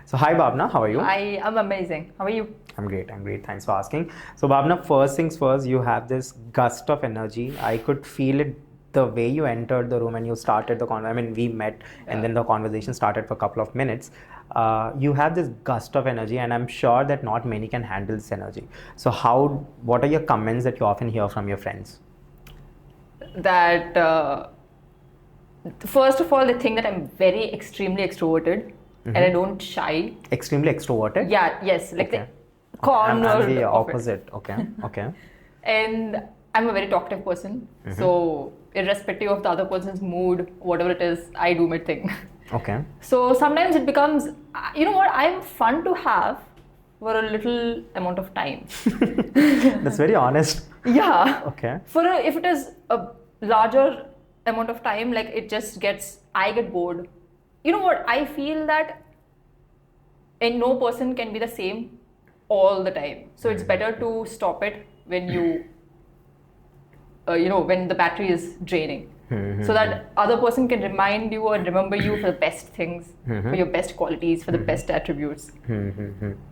So hi Bhavna, how are you? I am amazing. How are you? I'm great. I'm great. Thanks for asking. So Bhavna, first things first, you have this gust of energy. I could feel it the way you entered the room and you started the conversation. I mean, we met and then the conversation started for a couple of minutes. You have this gust of energy, and I'm sure that not many can handle this energy. So what are your comments that you often hear from your friends? That first of all, they think that I'm very extremely extroverted and I don't shy. Extremely extroverted? Yeah, yes, like Okay. the corner I'm the of it. opposite. Okay. Okay. And I'm a very talkative person. So irrespective of the other person's mood, whatever it is, I do my thing. Okay. So sometimes it becomes, you know what, I'm fun to have for a little amount of time. That's very honest. Yeah. Okay. If it is a larger amount of time, like I get bored. You know what? I feel that no person can be the same all the time. So it's better to stop it when when the battery is draining. So that other person can remind you and remember you for the best things, for your best qualities, for the best attributes.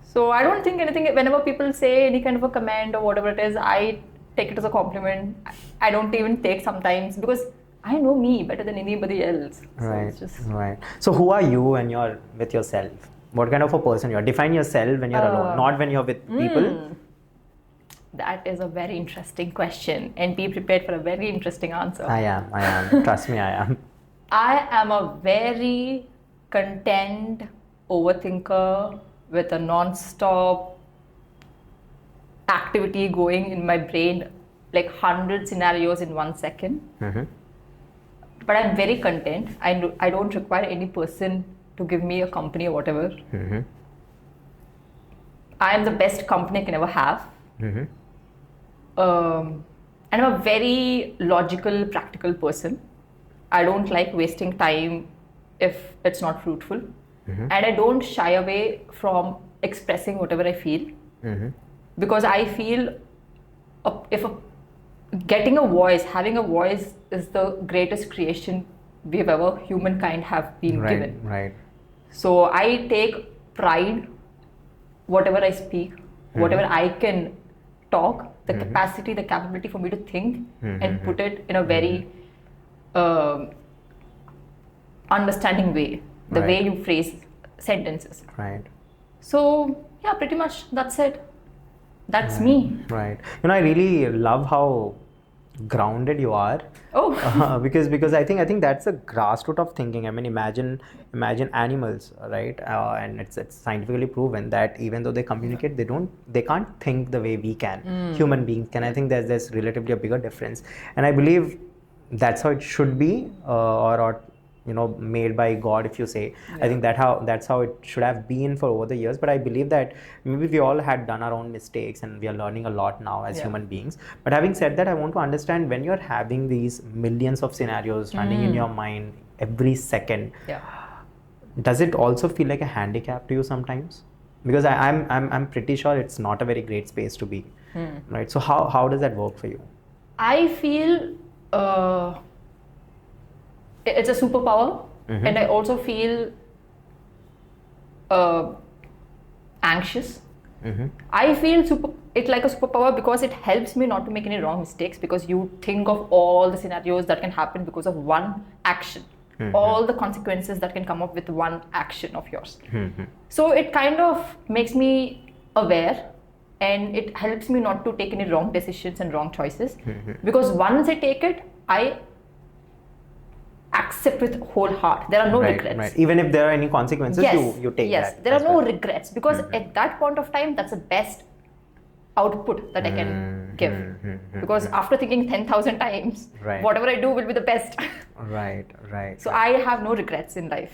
So I don't think anything, whenever people say any kind of a comment or whatever it is, I take it as a compliment. I don't even take sometimes, because I know me better than anybody else. So Right. it's just, Right. So who are you when you're with yourself? What kind of a person you are? Define yourself when you're alone, not when you're with people. that is a very interesting question, and be prepared for a very interesting answer. I am. Trust me, I am. I am a very content overthinker with a non-stop activity going in my brain, like 100 scenarios in 1 second. But I'm very content. I don't require any person to give me a company or whatever. I am the best company I can ever have. And I'm a very logical, practical person. I don't like wasting time if it's not fruitful. And I don't shy away from expressing whatever I feel. Because I feel getting a voice, having a voice is the greatest creation we've ever, humankind, have been given. Right. So I take pride, whatever I speak, whatever I can talk, the capacity, the capability for me to think and put it in a very understanding way, the way you phrase sentences. Right. So yeah, pretty much that's it. That's me. Right. I really love how grounded you are. Oh. Because I think that's a grassroots of thinking. I mean, imagine animals, right? And it's scientifically proven that even though they communicate, they can't think the way we can. Human beings can. I think there's relatively a bigger difference, and I believe that's how it should be, or made by God, if you say. I think that's how it should have been for over the years. But I believe that maybe we all had done our own mistakes, and we are learning a lot now as human beings. But having said that, I want to understand, when you're having these millions of scenarios running in your mind every second, does it also feel like a handicap to you sometimes? Because I'm pretty sure it's not a very great space to be, right? So how does that work for you? I feel it's a superpower, and I also feel anxious. I feel it's like a superpower because it helps me not to make any wrong mistakes, because you think of all the scenarios that can happen because of one action, all the consequences that can come up with one action of yours. So it kind of makes me aware, and it helps me not to take any wrong decisions and wrong choices, because once I take it, I accept with whole heart. There are no regrets. Right. Even if there are any consequences, you take that. Yes, there are no regrets, because at that point of time, that's the best output that I can give. Because after thinking 10,000 times, whatever I do will be the best. Right. So I have no regrets in life.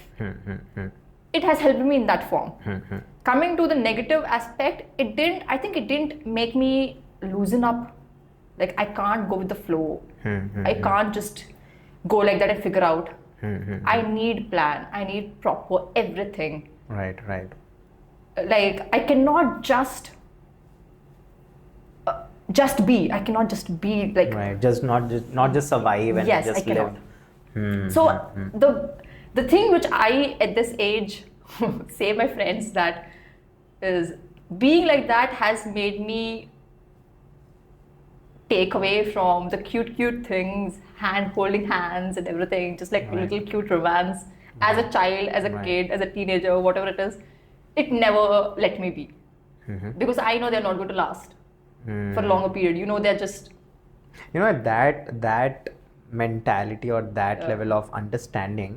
It has helped me in that form. Coming to the negative aspect, I think it didn't make me loosen up. Like, I can't go with the flow. I can't just go like that and figure out. I need plan. I need proper everything. Right. Like, I cannot just be. I cannot just be like. Right. Just not just survive and just I cannot. live. So the thing which I at this age say my friends that is being like that has made me take away from the cute things, holding hands and everything, just like Right. little cute romance. As a child, as a Right. kid, as a teenager, whatever it is, it never let me be. Because I know they're not going to last for a longer period. You know, they're just You know, that mentality or that Yeah. level of understanding,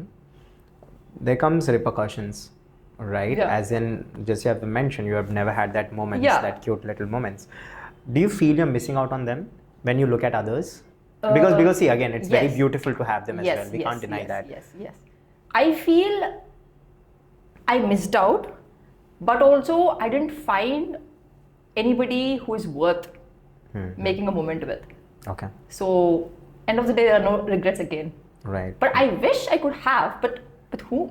there comes repercussions, right? Yeah. As in, just you have mentioned, you have never had that moments, Yeah. that cute little moments. Do you feel you're missing out on them when you look at others? Because see, again, it's very yes. beautiful to have them as yes, well. We yes, can't deny yes, that. Yes. I feel I missed out, but also I didn't find anybody who is worth making a moment with. Okay. So, end of the day, there are no regrets again. Right. But I wish I could have, but with whom?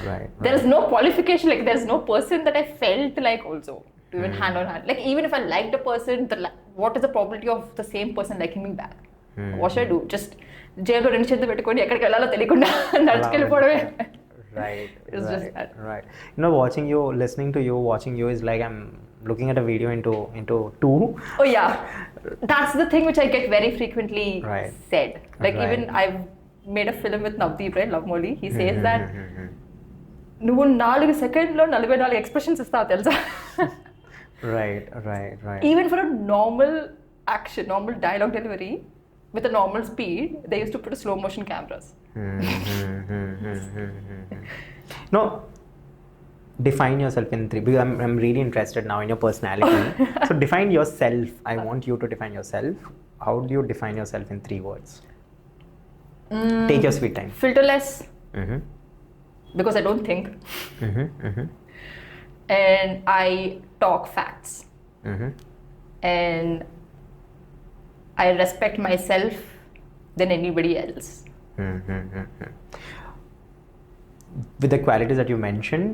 Right. There is no qualification, like there's no person that I felt like also to even hand on hand. Like even if I liked a person, what is the probability of the same person liking me back? What should I do? Just జేబులో రెండు చేతులు పెట్టుకొని ఎక్కడికి వెళ్ళాలో తెలియకుండా నడుచుకెళ్ళిపోవడమే. Right. It's right, just that. Right. You know, listening to you, watching you is like I'm looking at a video into two. Oh yeah, that's the thing which I get very frequently Right. said. Like Right. even I've made a film with Navdeep, right? Love Mouli. He says that నువ్వు 4 సెకండ్లో 44 expressions ఇస్తావు తెలుసా. Right. Even for a normal action, normal dialogue delivery with a normal speed, they used to put a slow motion cameras. No, define yourself in three, because I'm really interested now in your personality. So define yourself. I want you to define yourself. How do you define yourself in 3 words? Take your sweet time. Filterless, because I don't think. And I talk facts. And I respect myself than anybody else. With the qualities that you mentioned,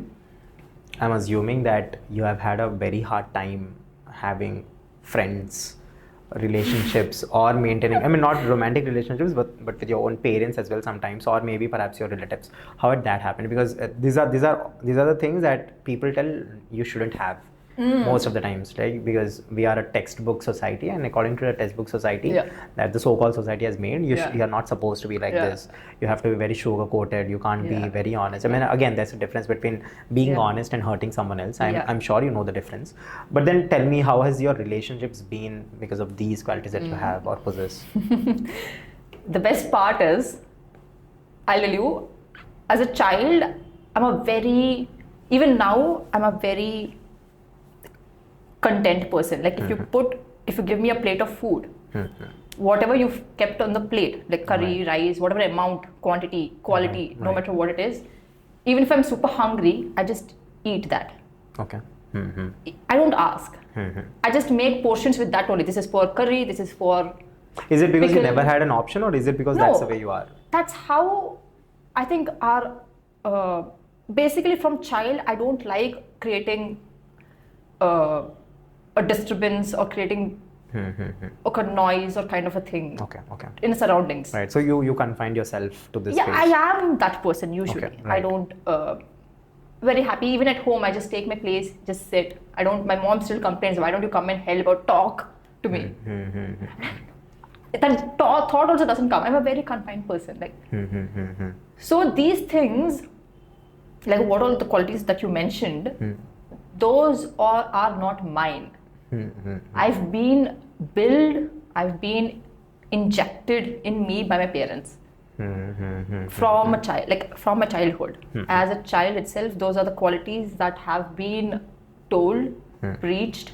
I'm assuming that you have had a very hard time having friends, relationships, or maintaining, I mean, not romantic relationships, but with your own parents as well sometimes, or maybe perhaps your relatives. How did that happen? Because these are the things that people tell you shouldn't have most of the times, right? Because we are a textbook society, and according to the textbook society that the so-called society has made, you are not supposed to be like this. You have to be very sugar-coated. You can't be very honest. I mean, again, there's a difference between being honest and hurting someone else. I'm sure you know the difference. But then tell me, how has your relationships been because of these qualities that you have or possess? The best part is, I'll tell you, as a child, even now, I'm a very content person. Like if you give me a plate of food, whatever you've kept on the plate, like curry, rice, whatever amount, quantity, quality, no matter what it is, even if I'm super hungry, I just eat that. Okay. I don't ask. I just make portions with that only. This is for curry, this is for... Is it because you never had an option, or is it because that's the way you are? That's how I think basically from child, I don't like creating a disturbance or creating a noise or kind of a thing in the surroundings. Right. So you confined yourself to this space. I am that person usually. Okay, right. I don't very happy. Even at home, I just take my place, just sit. My mom still complains, why don't you come and help or talk to me? That thought also doesn't come. I'm a very confined person. So these things, like what all the qualities that you mentioned, those are not mine. I've been injected in me by my parents from my childhood. As a child itself, those are the qualities that have been told, preached,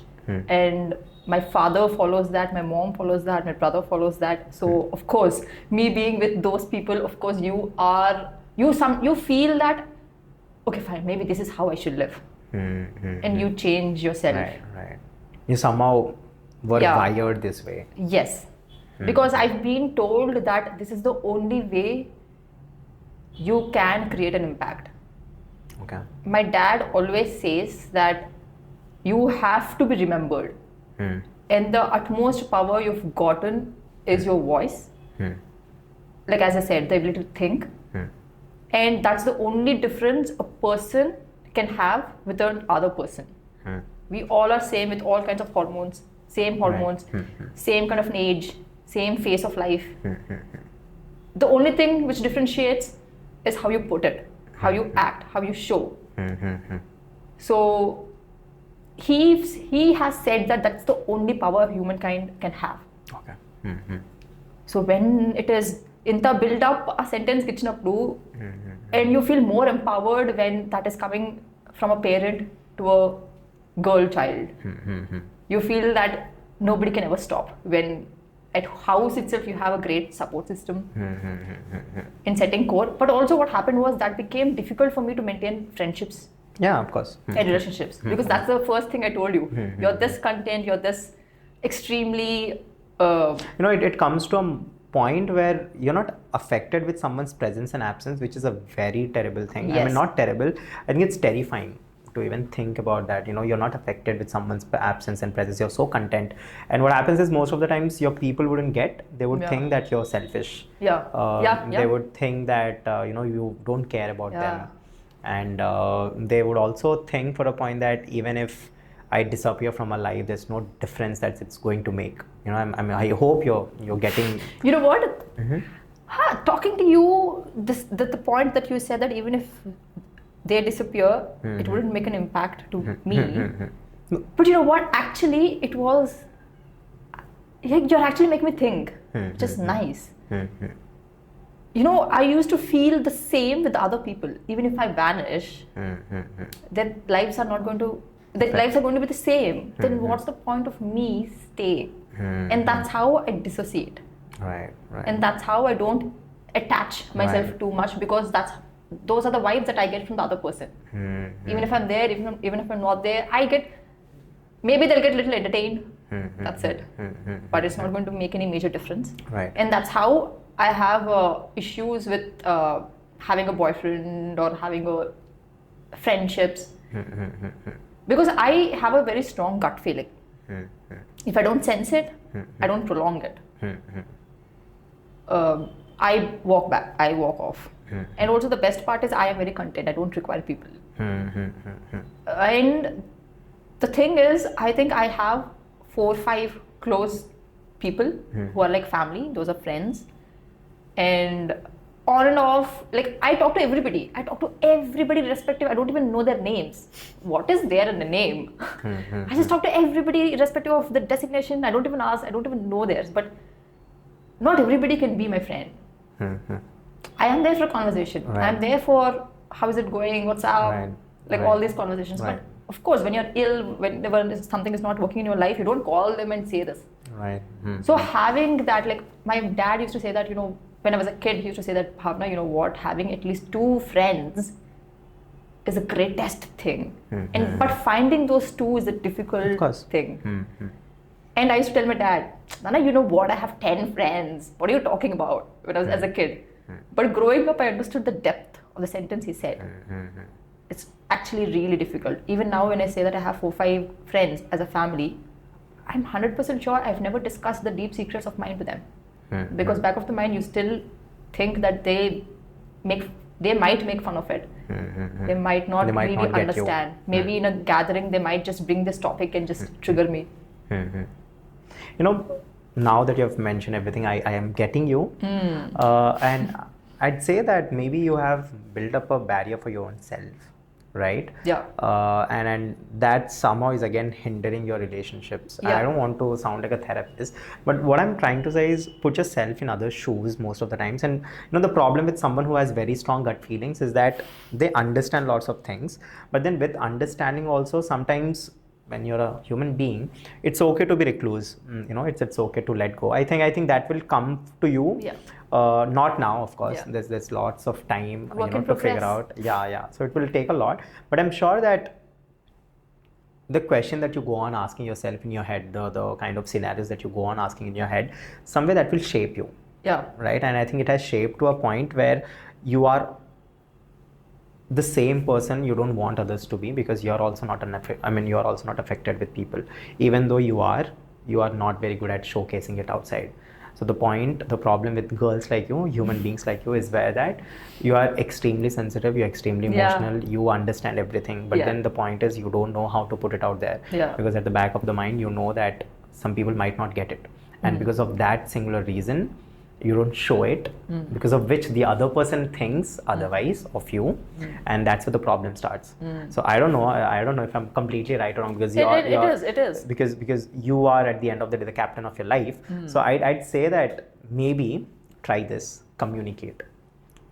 and my father follows that, my mom follows that, my brother follows that. So of course, me being with those people, of course you feel that, okay fine, maybe this is how I should live. And you change yourself. Right. You somehow were wired this way. Yes. Because I've been told that this is the only way you can create an impact. Okay. My dad always says that you have to be remembered. And the utmost power you've gotten is your voice. Like as I said, the ability to think. And that's the only difference a person can have with another person. We all are same with all kinds of hormones, same hormones, same kind of an age, same phase of life. The only thing which differentiates is how you put it, how you act, how you show. So he has said that that's the only power humankind can have. Okay. So when it is in the build up a sentence kitchen up do, and you feel more empowered when that is coming from a parent to a girl child. You feel that nobody can ever stop. When at house itself you have a great support system in setting core, but also what happened was that became difficult for me to maintain friendships. Yeah, of course. And relationships, because that's the first thing I told you. You're this content, you're this extremely it comes to a point where you're not affected with someone's presence and absence, which is a very terrible thing. Yes. I mean, not terrible, I think it's terrifying to even think about that. You're not affected with someone's absence and presence. You're so content, and what happens is most of the times your people wouldn't get, they would think that you're selfish. They would think that you don't care about them, and they would also think for a point that even if I disappear from my life, there's no difference that it's going to make. I hope you're getting. You know what? Talking to you, the point that you said that even if they disappear, it wouldn't make an impact to me. But you know what? Actually, it was. You're actually making me think. Which is nice. I used to feel the same with other people. Even if I vanish, their lives are not going to. Their lives are going to be the same. Then what's the point of me staying? And that's how I dissociate. Right. And that's how I don't attach myself too much, because those are the vibes that I get from the other person. Even if I'm there, even if I'm not there, maybe they'll get a little entertained. That's it. But it's not going to make any major difference. Right. And that's how I have issues with having a boyfriend or having friendships. Because I have a very strong gut feeling. If I don't sense it, I don't prolong it. I walk back, I walk off. And also the best part is I am very content. I don't require people. And the thing is, I think I have 4 or 5 close people who are like family. Those are friends. And on and off, like I talk to everybody. Irrespective. I don't even know their names. What is there in the name? I just talk to everybody irrespective of the designation. I don't even ask. I don't even know theirs. But not everybody can be my friend. I am there for a conversation. I am there for how is it going, what's up, all these conversations. But of course, when you're ill, whenever something is not working in your life, you don't call them and say this. So having that, like my dad used to say that, when I was a kid, he used to say that, Bhavana, having at least 2 friends is the greatest thing. But finding those 2 is a difficult thing. And I used to tell my dad, Nana, you know what? I have 10 friends. What are you talking about? When I was as a kid. But growing up, I understood the depth of the sentence he said. It's actually really difficult. Even now, when I say that I have 4 or 5 friends as a family, I'm 100% sure I've never discussed the deep secrets of mine with them. Because back of the mind, you still think that they might make fun of it. They might not really understand. Maybe in a gathering, they might just bring this topic and just trigger me. Now that you have mentioned everything, I am getting you. And I'd say that maybe you have built up a barrier for your own self, right? Yeah. And that somehow is again hindering your relationships. Yeah. I don't want to sound like a therapist, but what I'm trying to say is put yourself in other shoes most of the times. And the problem with someone who has very strong gut feelings is that they understand lots of things, but then with understanding also sometimes when you're a human being, it's okay to be recluse. It's okay to let go. I think that will come to you. Yeah. Not now, of course. Yeah. There's lots of time to figure out. Yeah. So it will take a lot. But I'm sure that the question that you go on asking yourself in your head, the kind of scenarios that you go on asking in your head, somewhere that will shape you. Yeah. Right. And I think it has shaped to a point where you are the same person you don't want others to be, because you're also not you're also not affected with people, even though you are not very good at showcasing it outside. So the problem with girls like you, human beings like you, is where that you are extremely sensitive, you're extremely emotional, you understand everything, but then the point is you don't know how to put it out there, because at the back of the mind you know that some people might not get it, and because of that singular reason you don't show it, because of which the other person thinks otherwise of you, and that's where the problem starts. So I don't know if I'm completely right or wrong, because it is because you are at the end of the day the captain of your life. So I'd say that maybe try this, communicate,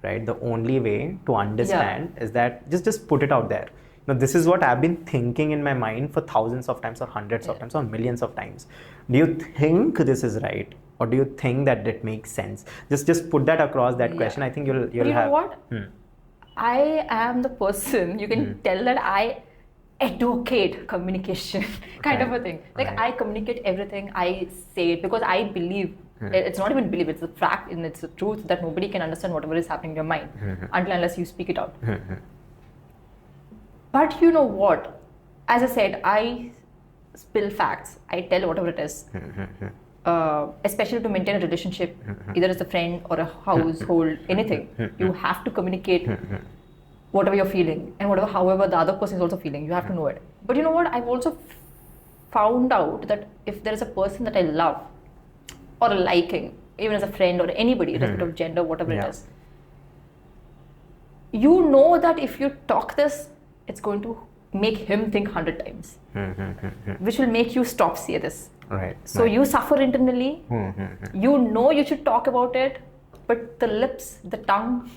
right? The only way to understand is that just put it out there. Now, this is what I've been thinking in my mind for thousands of times or hundreds of times or millions of times. Do you think this is right? Or do you think that it makes sense? Just put that across that question. I think you'll but you have... know what? I am the person, you can tell that I advocate communication kind of a thing. Like I communicate everything, I say it because I believe, it's not even believe, it's a fact and it's a truth that nobody can understand whatever is happening in your mind until unless you speak it out. But you know what? As I said, I spill facts, I tell whatever it is. Especially to maintain a relationship, either as a friend or a household, anything, you have to communicate whatever you're feeling and however the other person is also feeling, you have to know it. But you know what, I've also found out that if there is a person that I love or a liking, even as a friend or anybody, irrespective of gender, whatever it is, you know that if you talk this, it's going to make him think 100 times, which will make you stop say this. Right. So you suffer internally, you know you should talk about it, but the lips, the tongue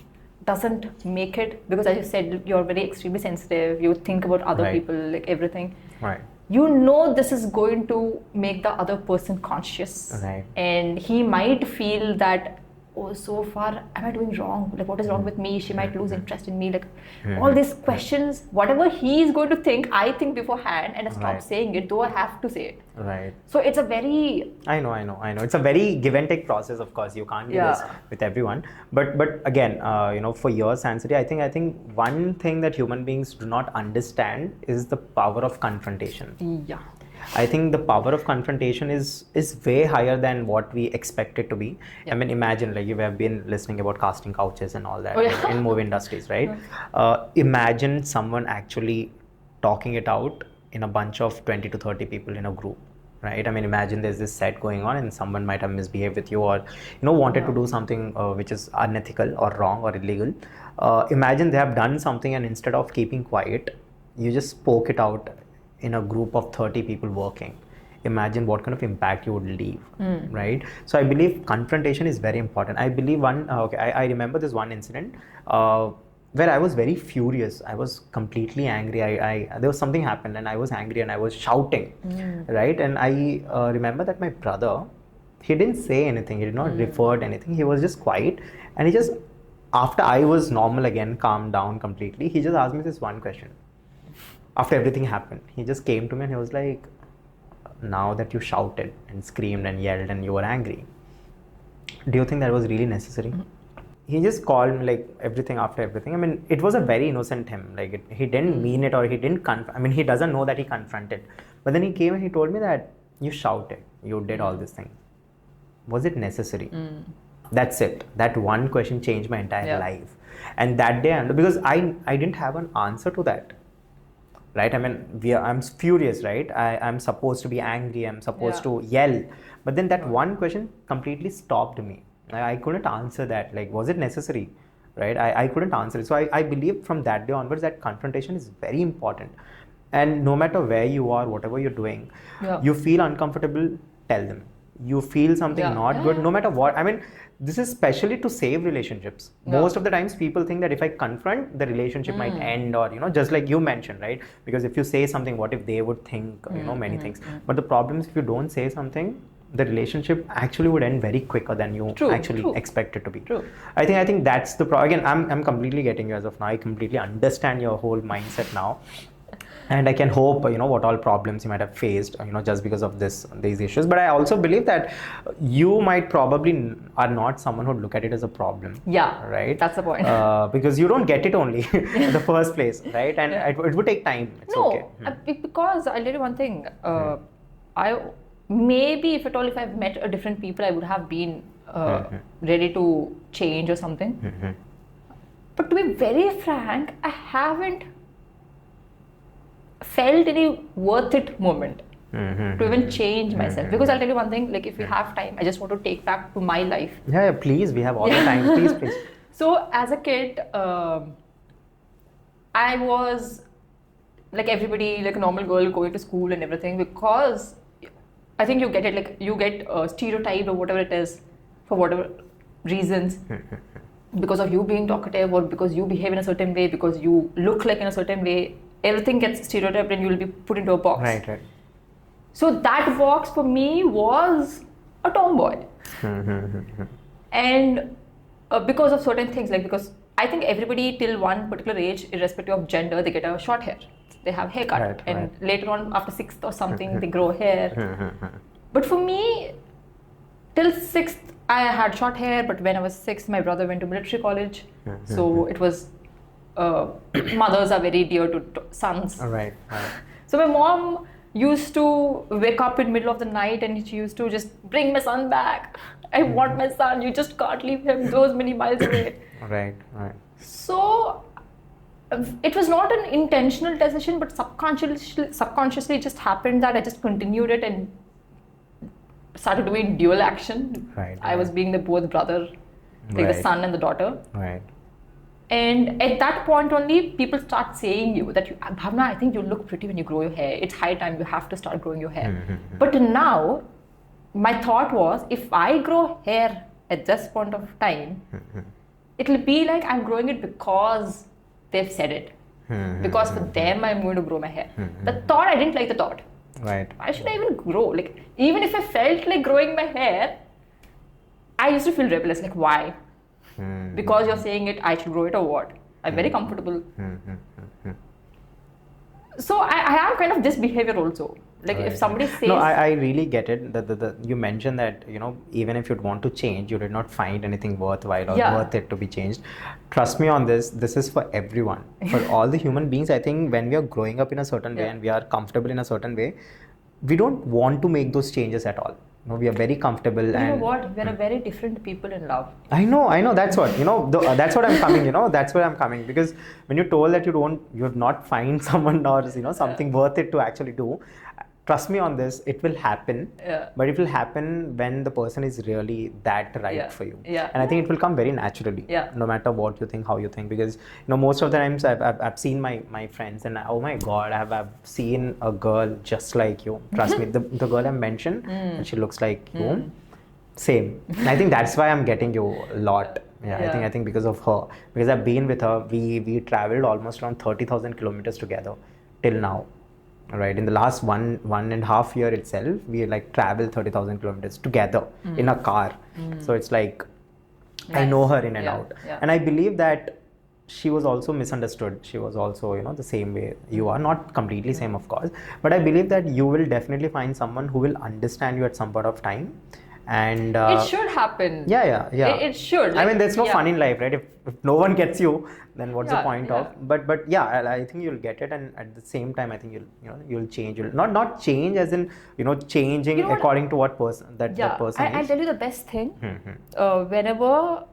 doesn't make it, because as you said, you're very extremely sensitive, you think about other people, like everything. Right. You know this is going to make the other person conscious. Right. And he might feel that, oh, so far, am I doing wrong? Like, what is wrong with me? She might lose interest in me. Like, all these questions, whatever he is going to think, I think beforehand, and I stop saying it, though I have to say it. Right. So it's a very... I know. It's a very give and take process, of course. You can't do this with everyone. But again, for your sanity, I think one thing that human beings do not understand is the power of confrontation. Yeah. I think the power of confrontation is way higher than what we expect it to be. I mean, imagine, like, you have been listening about casting couches and all that in movie industries, right? Imagine someone actually talking it out in a bunch of 20 to 30 people in a group, right? I mean, imagine there's this set going on and someone might have misbehaved with you, or wanted to do something which is unethical or wrong or illegal. Imagine they have done something, and instead of keeping quiet, you just spoke it out in a group of 30 people working. Imagine what kind of impact you would leave, right? So I believe confrontation is very important. I believe I remember this one incident where I was very furious. I was completely angry. There was something happened and I was angry and I was shouting, right? And I remember that my brother, he didn't say anything. He did not refer to anything. He was just quiet, and he just, after I was normal again, calmed down completely, he just asked me this one question. After everything happened, he just came to me and he was like, now that you shouted and screamed and yelled and you were angry, do you think that was really necessary? He just called me like everything after everything. I mean, it was a very innocent him. Like, he didn't mean it, or he didn't he doesn't know that he confronted. But then he came and he told me that you shouted, you did all this thing. Was it necessary? That's it. That one question changed my entire life. And that day, because I didn't have an answer to that. Right? I mean, I'm furious, right? I'm supposed to be angry, I'm supposed to yell. But then that one question completely stopped me. I couldn't answer that. Like, was it necessary? Right? I couldn't answer it. So I believe from that day onwards that confrontation is very important. And no matter where you are, whatever you're doing, you feel uncomfortable, tell them. You feel something not good, no matter what. I mean, this is especially to save relationships. Most of the times people think that if I confront, the relationship might end, or, just like you mentioned, right? Because if you say something, what if they would think, many things. But the problem is, if you don't say something, the relationship actually would end very quicker than you expect it to be. I think that's the problem. Again, I'm completely getting you as of now. I completely understand your whole mindset now. And I can hope, what all problems you might have faced, just because of these issues. But I also believe that you might probably are not someone who would look at it as a problem. Yeah, right? That's the point. Because you don't get it only in the first place, right? And it would take time. It's okay. Because I'll tell you one thing. maybe if at all, if I've met a different people, I would have been ready to change or something. But to be very frank, I haven't felt any worth it moment to even change myself. Because I'll tell you one thing, like if we have time, I just want to take back to my life. Yeah, please, we have all the time. Please. So as a kid, I was like everybody, like a normal girl going to school and everything, because I think you get it, like you get stereotyped or whatever it is for whatever reasons. Because of you being talkative, or because you behave in a certain way, because you look like in a certain way, everything gets stereotyped and you will be put into a box. Right. So that box for me was a tomboy. And because of certain things, like because I think everybody till one particular age, irrespective of gender, they get a short hair. They have haircut, and later on after 6th or something, they grow hair. But for me, till 6th, I had short hair, but when I was 6, my brother went to military college. So it was, mothers are very dear to sons. Right. So my mom used to wake up in middle of the night and she used to just bring my son back. I want my son, you just can't leave him those many miles away. Right. So it was not an intentional decision, but subconsciously it just happened that I just continued it and started doing dual action. I was being the both brother, like the son and the daughter. Right. And at that point only, people start saying you that Bhavana, I think you look pretty when you grow your hair. It's high time you have to start growing your hair. But now, my thought was, if I grow hair at this point of time, it'll be like I'm growing it because they've said it. Because for them, I'm going to grow my hair. The thought, I didn't like the thought. Right. Why should I even grow? Like, even if I felt like growing my hair, I used to feel rebellious. Like, why? Because you're saying it, I should grow it or what? I'm very comfortable. So I have kind of this behavior also. Like if somebody says... No, I really get it. You mentioned that, even if you'd want to change, you did not find anything worthwhile or worth it to be changed. Trust me on this. This is for everyone. For all the human beings, I think when we are growing up in a certain way and we are comfortable in a certain way, we don't want to make those changes at all. We are very comfortable. You know what? We're a very different people in love. I know. That's what, that's what I'm coming, that's where I'm coming. Because when you're told that you have not find someone or, something worth it to actually do, trust me on this, it will happen. But it will happen when the person is really that right for you. And I think it will come very naturally, no matter what you think, how you think. Because, most of the times I've seen my friends and oh my God, I've seen a girl just like you. Trust me, the girl I mentioned, and she looks like you. Same. I think that's why I'm getting you a lot. I think because of her. Because I've been with her, we traveled almost around 30,000 kilometers together till now. Right, in the last one and a half year itself, we traveled 30,000 kilometers together in a car. So it's like, I know her in and out. And I believe that she was also misunderstood. She was also, the same way you are. Not completely same, of course. But I believe that you will definitely find someone who will understand you at some point of time. And it should happen. Yeah. It should. I mean, there's no fun in life, right? If no one gets you, then what's the point of? But I think you'll get it, and at the same time, I think you'll change. You'll not change as in changing according to what person that person is. I'll tell you the best thing. Whenever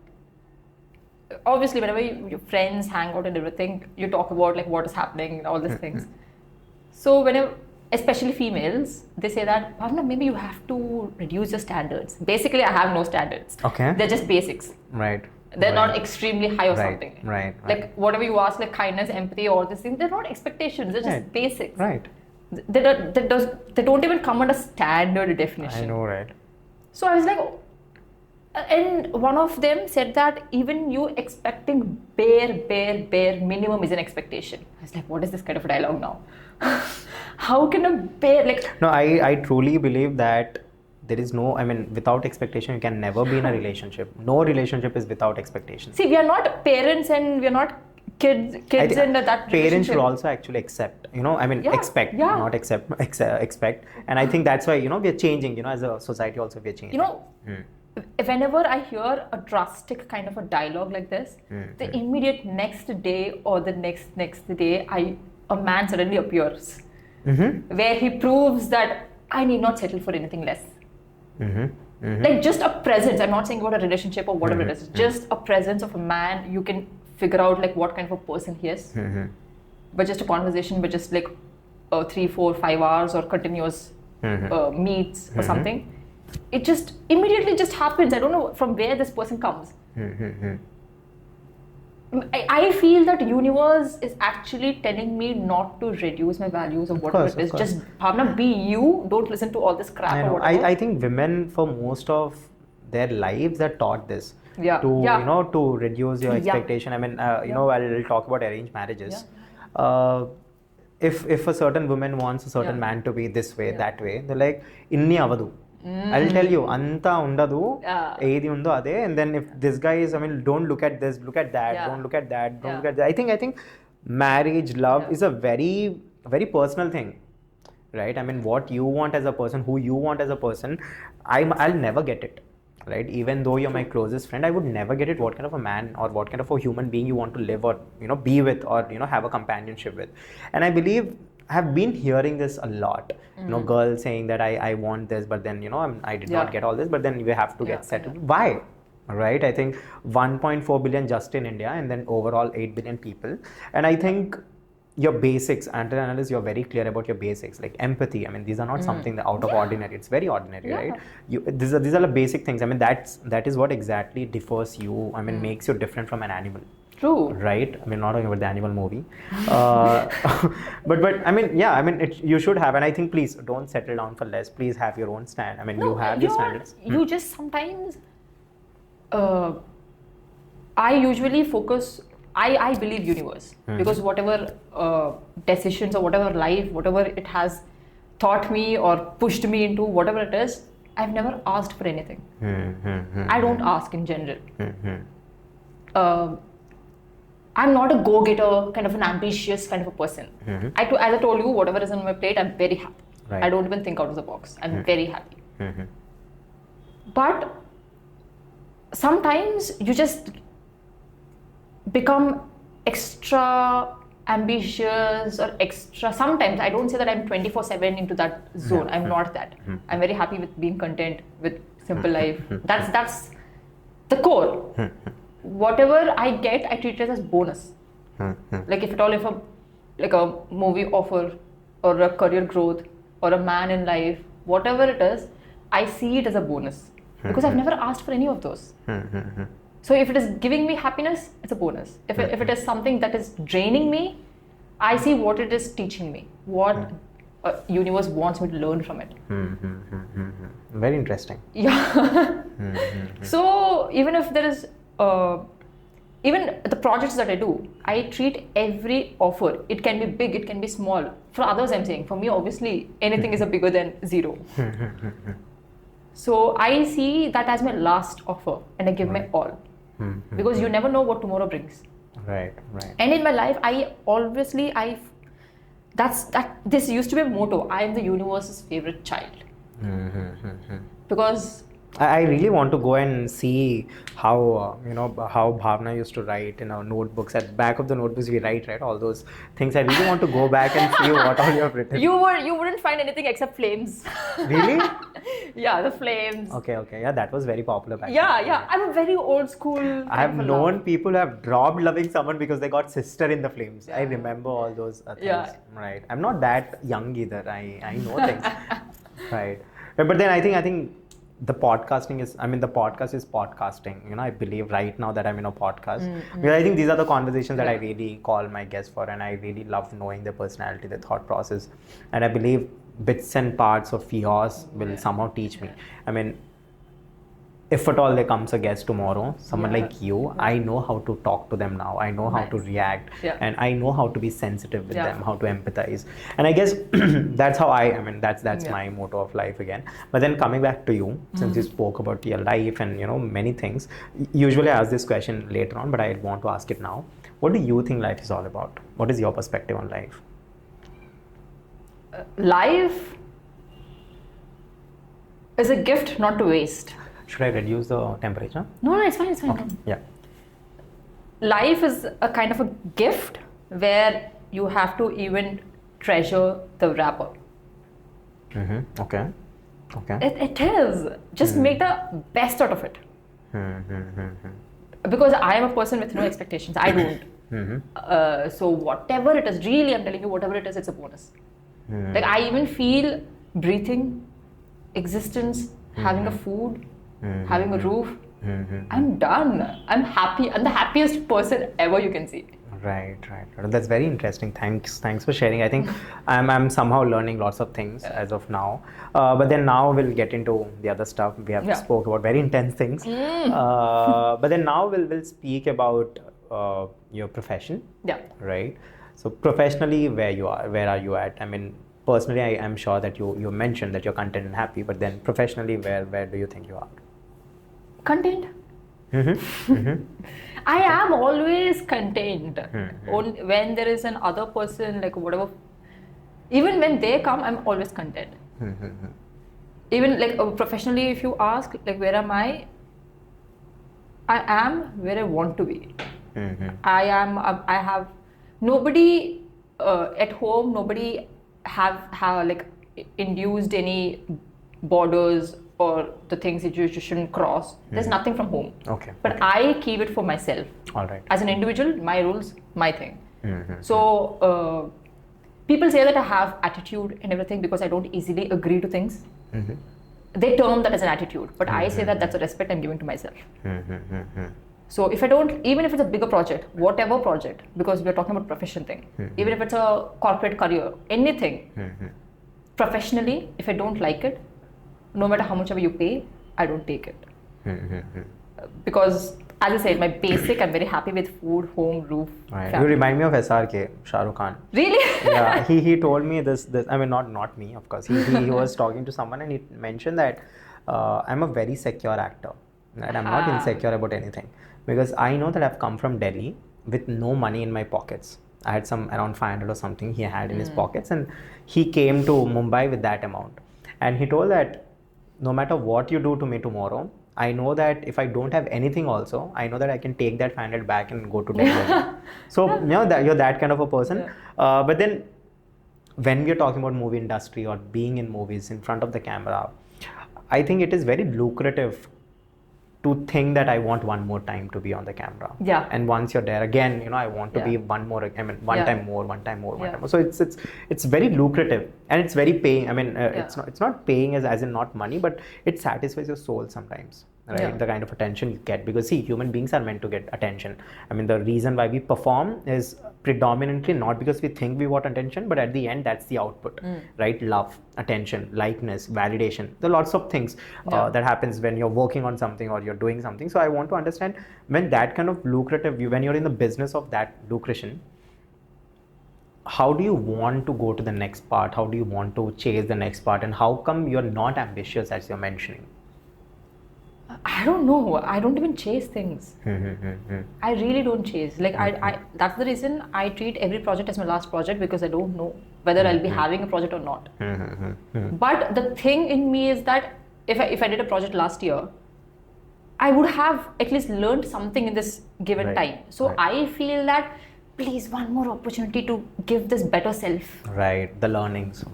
your friends hang out and everything, you talk about what is happening and all these things. So whenever, especially females, they say that, Bhavana, maybe you have to reduce your standards. Basically, I have no standards. Okay. They're just basics. Right. They're not extremely high or something. Right. Like whatever you ask, like kindness, empathy, all these things, they're not expectations. They're just basics. Right. They don't even come under standard definition. I know, right. So I was like, and one of them said that even you expecting bare minimum is an expectation. I was like, what is this kind of a dialogue now? How can a bare No, I truly believe that there is no, without expectation, you can never be in a relationship. No relationship is without expectation. See, we are not parents and we are not kids in that parents should also actually accept, expect, not accept, expect. And I think that's why, we are changing, as a society also we are changing. Whenever I hear a drastic kind of a dialogue like this, the immediate next day or the next day, a man suddenly appears. Where he proves that I need not settle for anything less. Mm-hmm. Like just a presence. I'm not saying about a relationship or whatever it is. Just a presence of a man. You can figure out like what kind of a person he is. But just a conversation, but just like 3, 4, 5 hours or continuous meets or something. It just immediately just happens. I don't know from where this person comes. I feel that universe is actually telling me not to reduce my values or whatever it is. Just Bhavana, be you. Don't listen to all this crap or whatever. I think women for most of their lives are taught this. To reduce your expectation. I mean, I'll talk about arranged marriages. If a certain woman wants a certain man to be this way, that way, they're like, inni avadu. I'll tell you, anta undadu, edi undo ade, and then if this guy is, I mean, don't look at this, look at that, don't look at that, don't look at that. I think marriage, love is a very, very personal thing, right? I mean, what you want as a person, who you want as a person, I'll never get it, right? Even though you're my closest friend, I would never get it what kind of a man or what kind of a human being you want to live or, be with or, have a companionship with. And I believe I have been hearing this a lot, girls saying that I want this, but then, I did not get all this, but then we have to get settled. Why? Right? I think 1.4 billion just in India and then overall 8 billion people. And I think your basics, Anton Analyst, you're very clear about your basics, like empathy. I mean, these are not something that out of ordinary. It's very ordinary, right? These are the basic things. I mean, that is what exactly differs you. I mean, makes you different from an animal. True. Right? I mean, not talking about the animal movie. But I mean, yeah, I mean, you should have, and I think please don't settle down for less. Please have your own stand. I mean, you have your standards. You just sometimes, I usually focus, I believe universe, because whatever decisions or whatever life, whatever it has taught me or pushed me into, whatever it is, I've never asked for anything. I don't ask in general. I'm not a go-getter, kind of an ambitious kind of a person. As I told you, whatever is on my plate, I'm very happy. Right. I don't even think out of the box. I'm very happy. But sometimes you just become extra ambitious or extra. Sometimes I don't say that I'm 24/7 into that zone. I'm not that. I'm very happy with being content with simple life. That's the core. Whatever I get, I treat it as bonus. Like if a movie offer or a career growth or a man in life, whatever it is, I see it as a bonus because I've never asked for any of those. So if it is giving me happiness, it's a bonus. If it is something that is draining me, I see what it is teaching me, what universe wants me to learn from it. Very interesting. Yeah. So even if there is even the projects that I do, I treat every offer. It can be big, it can be small. For others, I'm saying. For me, obviously, anything is a bigger than zero. So I see that as my last offer, and I give my all, because you never know what tomorrow brings. Right. And in my life, this used to be a motto. I am the universe's favorite child. Because I really want to go and see how how Bhavana used to write in our notebooks. At the back of the notebooks we write all those things. I really want to go back and see what all you have written. You wouldn't find anything except flames. Really? Yeah, the flames. Okay. Yeah, that was very popular back then. Yeah. I'm a very old school. I have known people who have dropped loving someone because they got sister in the flames. I remember all those things. Yeah. Right. I'm not that young either. I know things. Right. But then I think the podcast is podcasting. I believe right now that I'm in a podcast. Because I think these are the conversations that I really call my guests for, and I really love knowing their personality, their thought process. And I believe bits and parts of yours will somehow teach me. I mean, if at all there comes a guest tomorrow, someone like you, I know how to talk to them now. I know how to react, and I know how to be sensitive with them, how to empathize. And I guess that's how that's my motto of life again. But then coming back to you, since you spoke about your life and many things, usually I ask this question later on, but I want to ask it now. What do you think life is all about? What is your perspective on life? Life is a gift not to waste. Should I reduce the temperature? No, it's fine. Okay. Yeah. Life is a kind of a gift where you have to even treasure the wrapper. Okay. Okay. It is. Just make the best out of it. Because I am a person with no expectations. I don't. So whatever it is, really, I'm telling you, whatever it is, it's a bonus. Like I even feel breathing, existence, having a food, having a roof. I'm done. I'm happy. I'm the happiest person ever you can see. Right. That's very interesting. Thanks for sharing. I think I'm somehow learning lots of things as of now. But then now we'll get into the other stuff. We have spoke about very intense things. But then now we'll speak about your profession. Yeah. Right. So professionally, where are you at? I mean, personally, I am sure that you mentioned that you're content and happy. But then professionally, where do you think you are? Content. I am always content. When there is an other person, like whatever, even when they come, I'm always content. Even like professionally, if you ask, like where am I am where I want to be. I have nobody at home. Nobody have like induced any borders or the things that you shouldn't cross. There's nothing from home. Okay. But I keep it for myself. All right. As an individual, my rules, my thing. So people say that I have attitude and everything because I don't easily agree to things. They term that as an attitude, but I say that that's a respect I'm giving to myself. So if I don't, even if it's a bigger project, whatever project, because we're talking about profession thing, even if it's a corporate career, anything, professionally, if I don't like it, no matter how much ever you pay, I don't take it. Because, as I said, my basic, I'm very happy with food, home, roof. Right. You remind me of SRK, Shah Rukh Khan. Really? Yeah, he told me this. I mean, not me, of course. He was talking to someone and he mentioned that I'm a very secure actor. That I'm not insecure about anything. Because I know that I've come from Delhi with no money in my pockets. I had some around 500 or something he had in his pockets, and he came to Mumbai with that amount. And he told that no matter what you do to me tomorrow, I know that if I don't have anything also, I know that I can take that 500 back and go to Delhi. So, you know, that you're that kind of a person. But then when we're talking about movie industry or being in movies in front of the camera, I think it is very lucrative to think that I want one more time to be on the camera. Yeah. And once you're there again, you know, I want to be one more. I mean, one time more. So it's very lucrative and it's very paying. I mean, it's not paying as in not money, but it satisfies your soul sometimes. Right? Yeah. The kind of attention you get, because see, human beings are meant to get attention. I mean, the reason why we perform is predominantly not because we think we want attention, but at the end, that's the output, right? Love, attention, likeness, validation. There are lots of things that happens when you're working on something or you're doing something. So I want to understand, when that kind of lucrative, when you're in the business of that lucration, how do you want to go to the next part? How do you want to chase the next part? And how come you're not ambitious as you're mentioning? I don't know. I don't even chase things. I really don't chase. Like I that's the reason I treat every project as my last project, because I don't know whether I'll be having a project or not. But the thing in me is that if I did a project last year, I would have at least learned something in this given time. So I feel that please, one more opportunity to give this better self. Right, the learnings.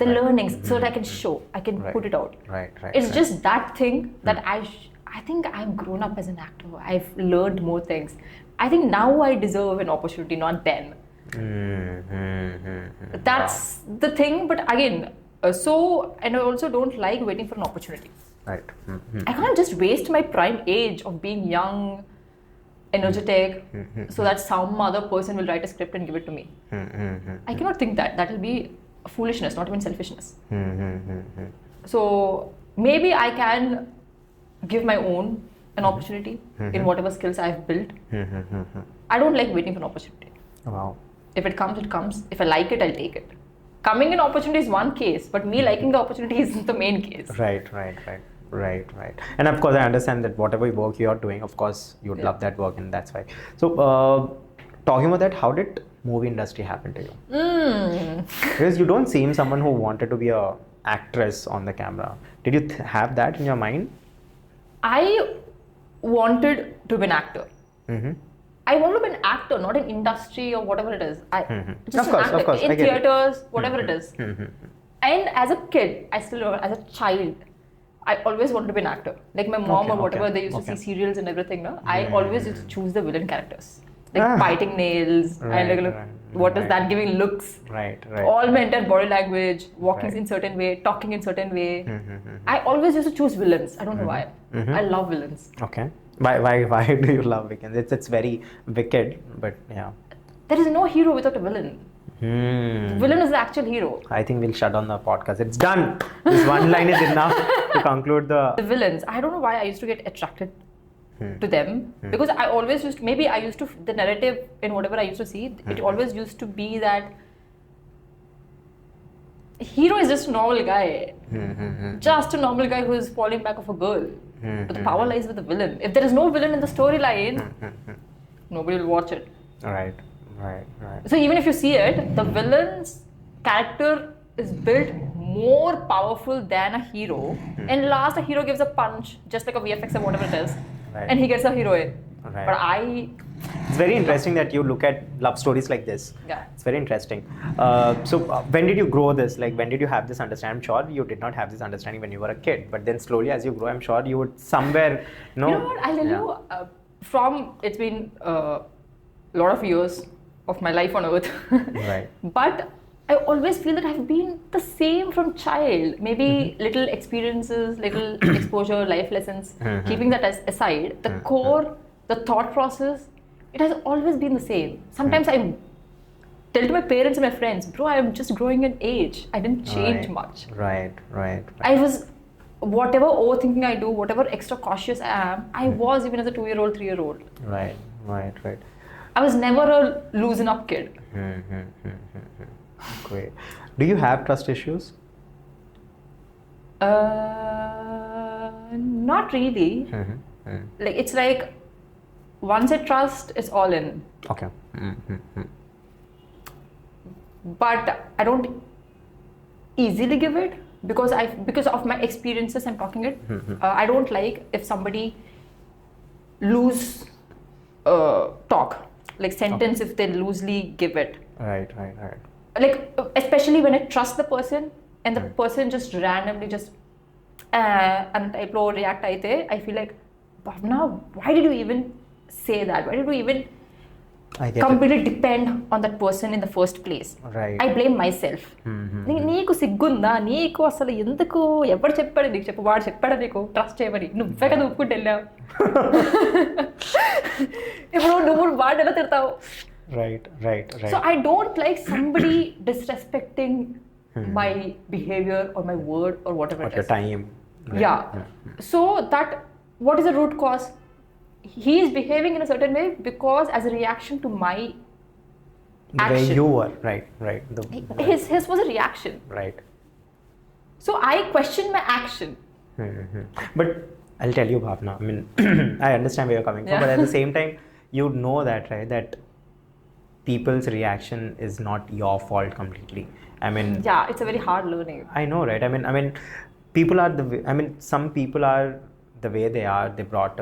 So that I can show, I can put it out. Right. It's just that thing that I think I've grown up as an actor. I've learned more things. I think now I deserve an opportunity, not then. That's the thing. But again, and I also don't like waiting for an opportunity. Right. I can't just waste my prime age of being young, energetic, so that some other person will write a script and give it to me. I cannot think that. That will be foolishness, not even selfishness. So maybe I can give my own an opportunity in whatever skills I've built. I don't like waiting for an opportunity. Wow. If it comes, it comes. If I like it, I'll take it. Coming in opportunity is one case, but me liking the opportunity isn't the main case. Right. And of course, I understand that whatever work you are doing, of course, you'd love that work, and that's why. So, talking about that, how did movie industry happen to you? Because you don't seem someone who wanted to be a actress on the camera. Did you have that in your mind? I wanted to be an actor. I want to be an actor, not in industry or whatever it is. Just Of course, in I get theaters, it. whatever it is. And as a kid, I still remember, as a child, I always wanted to be an actor. Like my mom or whatever, they used to see serials and everything. No? I always used to choose the villain characters. Like biting nails, and like, what is that giving looks? Right. All my entire body language, walking in certain way, talking in certain way. I always used to choose villains. I don't know why. I love villains. Okay. Why do you love Wicked? It's very wicked, but yeah. There is no hero without a villain. Villain is the actual hero. I think we'll shut down the podcast. It's done. This one line is enough to conclude the villains. I don't know why I used to get attracted to them, because I always used to, the narrative in whatever I used to see, it always used to be that hero is just a normal guy, just a normal guy who is falling back of a girl, but the power lies with the villain. If there is no villain in the storyline, nobody will watch it. Right. So even if you see it, the villain's character is built more powerful than a hero, and last a hero gives a punch, just like a VFX or whatever it is, and he gets a heroine. But it's very interesting that you look at love stories like this. Yeah. It's very interesting. So when did you grow this? Like, when did you have this understanding? I'm sure you did not have this understanding when you were a kid, but then slowly as you grow, I'm sure you would somewhere know. You know what? I'll tell you, it's been a lot of years of my life on earth. Right. But I always feel that I've been the same from child. Maybe little experiences, little exposure, life lessons, keeping that aside, the core, the thought process, it has always been the same. Sometimes I tell to my parents and my friends, bro, I'm just growing in age. I didn't change much. Right. I was, whatever overthinking I do, whatever extra cautious I am, I was even as a 2-year-old, 3-year-old. Right. I was never a loosen up kid. Great. Do you have trust issues? Not really. Like, it's like, once I trust, it's all in. Okay. But I don't easily give it because of my experiences. I'm talking it. I don't like if somebody lose talk, like sentence, if they loosely give it. Right. Like, especially when I trust the person and the person just randomly and type lo react aite, I feel like, Bhavana, why did you even say that? Why did you even completely depend on that person in the first place? Right. I blame myself. నీకు సిగ్గుందా? నీకు అసలు ఎందుకు ఎవరు చెప్పాడు నీకు? చెప్పు, వాడు చెప్పాడా నీకు ట్రస్ట్ చేయమని? నువ్వే కదా ఒప్పుకుంటూ వెళ్ళావు. ఇప్పుడు నువ్వు వాడు ఎలా తిడతావు? Right. So I don't like somebody disrespecting my behavior or my word or whatever it is. Your time. Right. Yeah. So what is the root cause? He is behaving in a certain way because as a reaction to my the action. way you were. Right. His was a reaction. Right. So I question my action. But I'll tell you, Bhavana, I mean, I understand where you're coming from, but at the same time, you know that, right? That people's reaction is not your fault completely. I mean, yeah, it's a very hard learning. I know, right? I mean, people are some people are the way they are. They got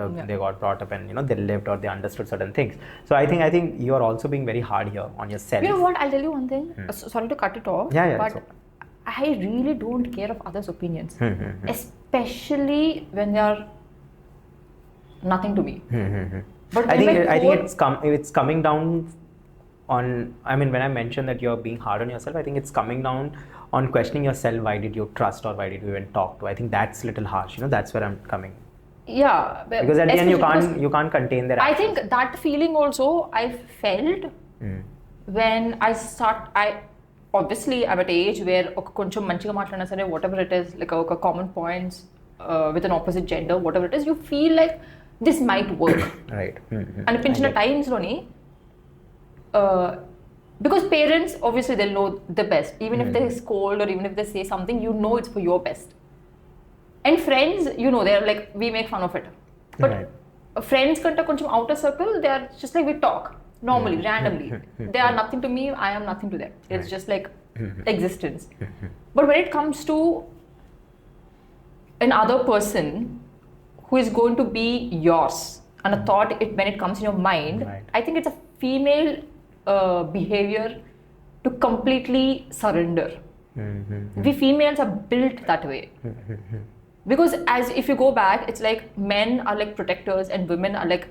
brought up, and they lived or they understood certain things. So I think you are also being very hard here on yourself. You know what? I'll tell you one thing. Sorry to cut it off. Yeah. But I really don't care of others' opinions, especially when they are nothing to me. But I think it's coming down on, I mean, when I mentioned that you're being hard on yourself, I think it's coming down on questioning yourself. Why did you trust, or why did you even talk to? I think that's a little harsh. That's where I'm coming. Yeah. Because at the end you can't contain their actions. I think that feeling also I felt when obviously I'm at an age where koncham manchiga maatladana sare, whatever it is, like a common points with an opposite gender, whatever it is, you feel like this might work. Right. అనిపించిన టైమ్స్లోని because parents obviously they'll know the best, even if they scold or even if they say something, it's for your best. And friends, they're like, we make fun of it, but friends kanta koncham outer circle, they are just like, we talk normally, randomly. They are nothing to me, I am nothing to them. It's just like existence. But when it comes to another person who is going to be yours, and a thought, when it comes in your mind, I think it's a female behavior to completely surrender. We females are built that way. Because as if you go back, it's like men are like protectors and women are like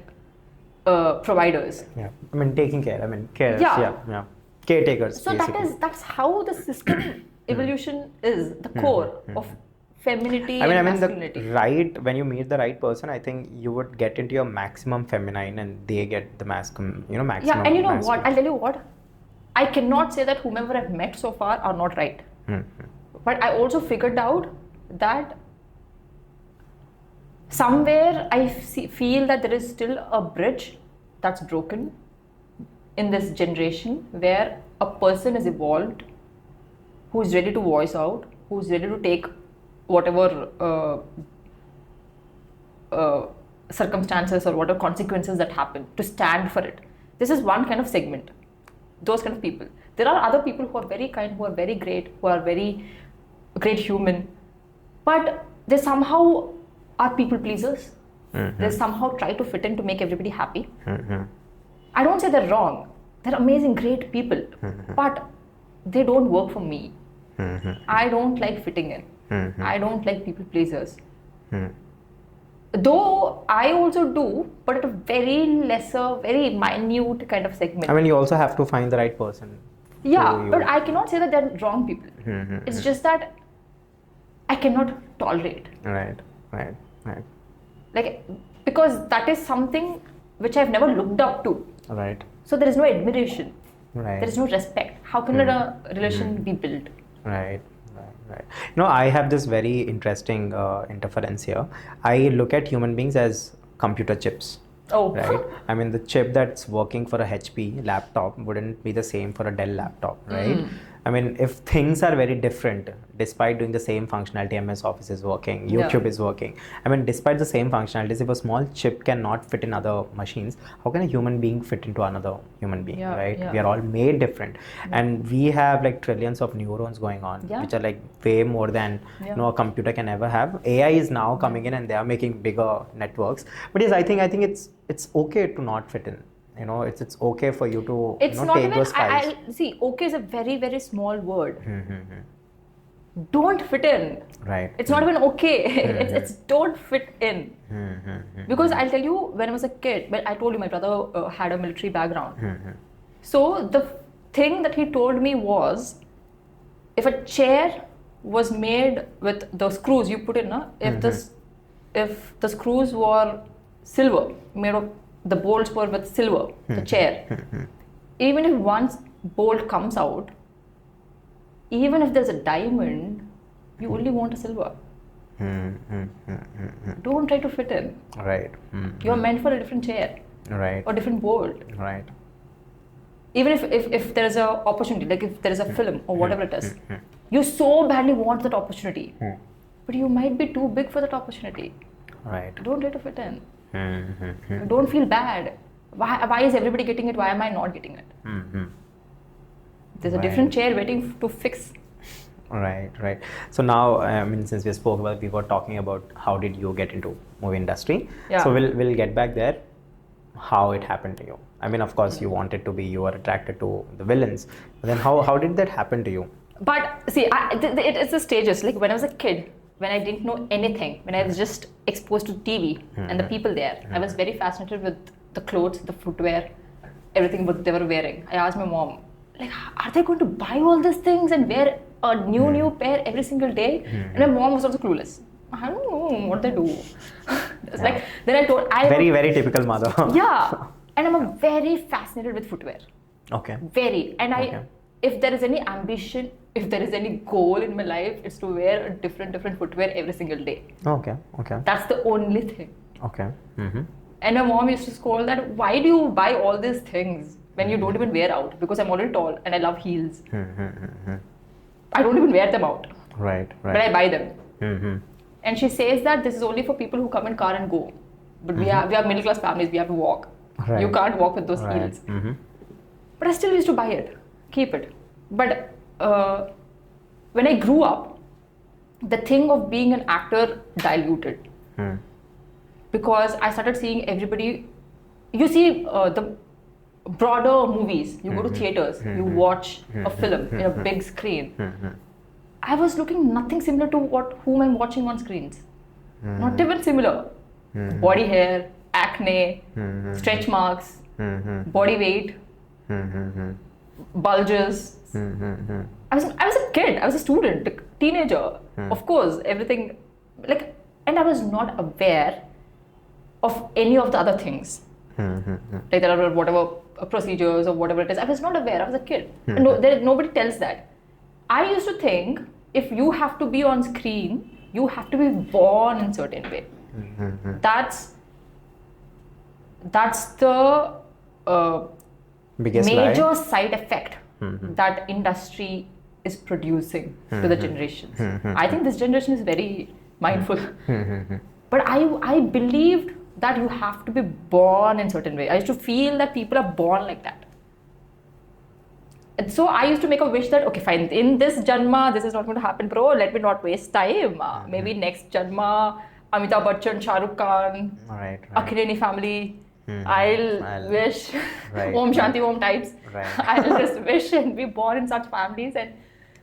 providers. Yeah, I mean taking care. I mean carers. Yeah. Yeah. Caretakers. So basically. that's how the system evolution is, the core of femininity and masculinity. Right, when you meet the right person, I think you would get into your maximum feminine and they get the maximum Yeah, and you know what? I'll tell you what. I cannot say that whomever I've met so far are not right. But I also figured out that somewhere I feel that there is still a bridge that's broken in this generation where a person is evolved who's ready to voice out, who's ready to take whatever circumstances or whatever consequences that happen to stand for it. This is one kind of segment, those kind of people. There are other people who are very kind, who are very great, who are very great human, but they somehow are people pleasers. They somehow try to fit in to make everybody happy. I don't say they're wrong. They're amazing, great people, but they don't work for me. I don't like fitting in. I don't like people pleasers. Though I also do, but at a very lesser, very minute kind of segment. I mean, you also have to find the right person. Yeah, but I cannot say that they're wrong people. It's just that I cannot tolerate. Right. Like, because that is something which I've never looked up to. Right. So there is no admiration. Right. There is no respect. How can a relation be built? Right. You know, I have this very interesting interference here. I look at human beings as computer chips. Oh. Right. I mean, the chip that's working for a HP laptop wouldn't be the same for a Dell laptop, right? I mean, if things are very different, despite doing the same functionality, MS Office is working, YouTube is working. I mean, despite the same functionalities, if a small chip cannot fit in other machines, how can a human being fit into another human being, right? We are all made different. And we have like trillions of neurons going on, which are like way more than you know, a computer can ever have. AI is now coming in and they are making bigger networks. But yes, I think it's okay to not fit in. You know, it's okay for you to take those files. See, okay is a very, very small word. Don't fit in. Right. It's not even okay. It's don't fit in. Because I'll tell you, when I was a kid, well, I told you my brother had a military background. So the thing that he told me was, if a chair was made with the screws you put in, if the screws were silver, made of the bolts were with silver, the chair. Even if one bolt comes out, even if there's a diamond, you only want a silver. Don't try to fit in. Right. You're meant for a different chair. Right. Or different bolt. Right. Even if there is an opportunity, like if there is a film or whatever it is, you so badly want that opportunity, but you might be too big for that opportunity. Right. Don't try to fit in. Don't feel bad. Why is everybody getting it? Why am I not getting it? There's a different chair waiting to fix. Right. So now, I mean, since we were talking about how did you get into movie industry. So we'll get back there. How it happened to you? I mean, of course, you were attracted to the villains. But then how did that happen to you? But see, it's the stages. Like when I was a kid, when I didn't know anything, when I was just exposed to TV and the people there, I was very fascinated with the clothes, the footwear, everything what they were wearing. I asked my mom, like, are they going to buy all these things and wear a new pair every single day? And my mom was also clueless. I don't know what they do. It's like, then I told, very, very typical mother. Yeah. And I'm very fascinated with footwear. Okay. Very. And if there is any ambition, if there is any goal in my life, it's to wear a different footwear every single day. Okay. That's the only thing. Okay. And my mom used to scold that, why do you buy all these things when you don't even wear out? Because I'm already tall and I love heels. I don't even wear them out. Right. But I buy them. And she says that this is only for people who come in car and go. But we are middle class families, we have to walk. Right. You can't walk with those heels. But I still used to buy it, keep it. But when I grew up, the thing of being an actor diluted. Because I started seeing everybody, you see the broader movies, you go to theaters, you watch a film in a big screen. I was looking nothing similar to whom I'm watching on screens. Not even similar. Body hair, acne, stretch marks, body weight, bulges. I was a kid. I was a student, a teenager. Of course, everything like, and I was not aware of any of the other things. Like there are whatever procedures or whatever it is. I was not aware. I was a kid. Nobody tells that. I used to think if you have to be on screen, you have to be born in a certain way. That's the biggest major lie. side effect that industry is producing to the generations. I think this generation is very mindful. But I believed that you have to be born in a certain way. I used to feel that people are born like that. And so I used to make a wish that, okay, fine, in this Janma, this is not going to happen, bro. Let me not waste time. Maybe next Janma, Amitabh Bachchan, Shah Rukh Khan, Akhileni family. I'll wish Om Shanti Om types. I'll just wish and be born in such families and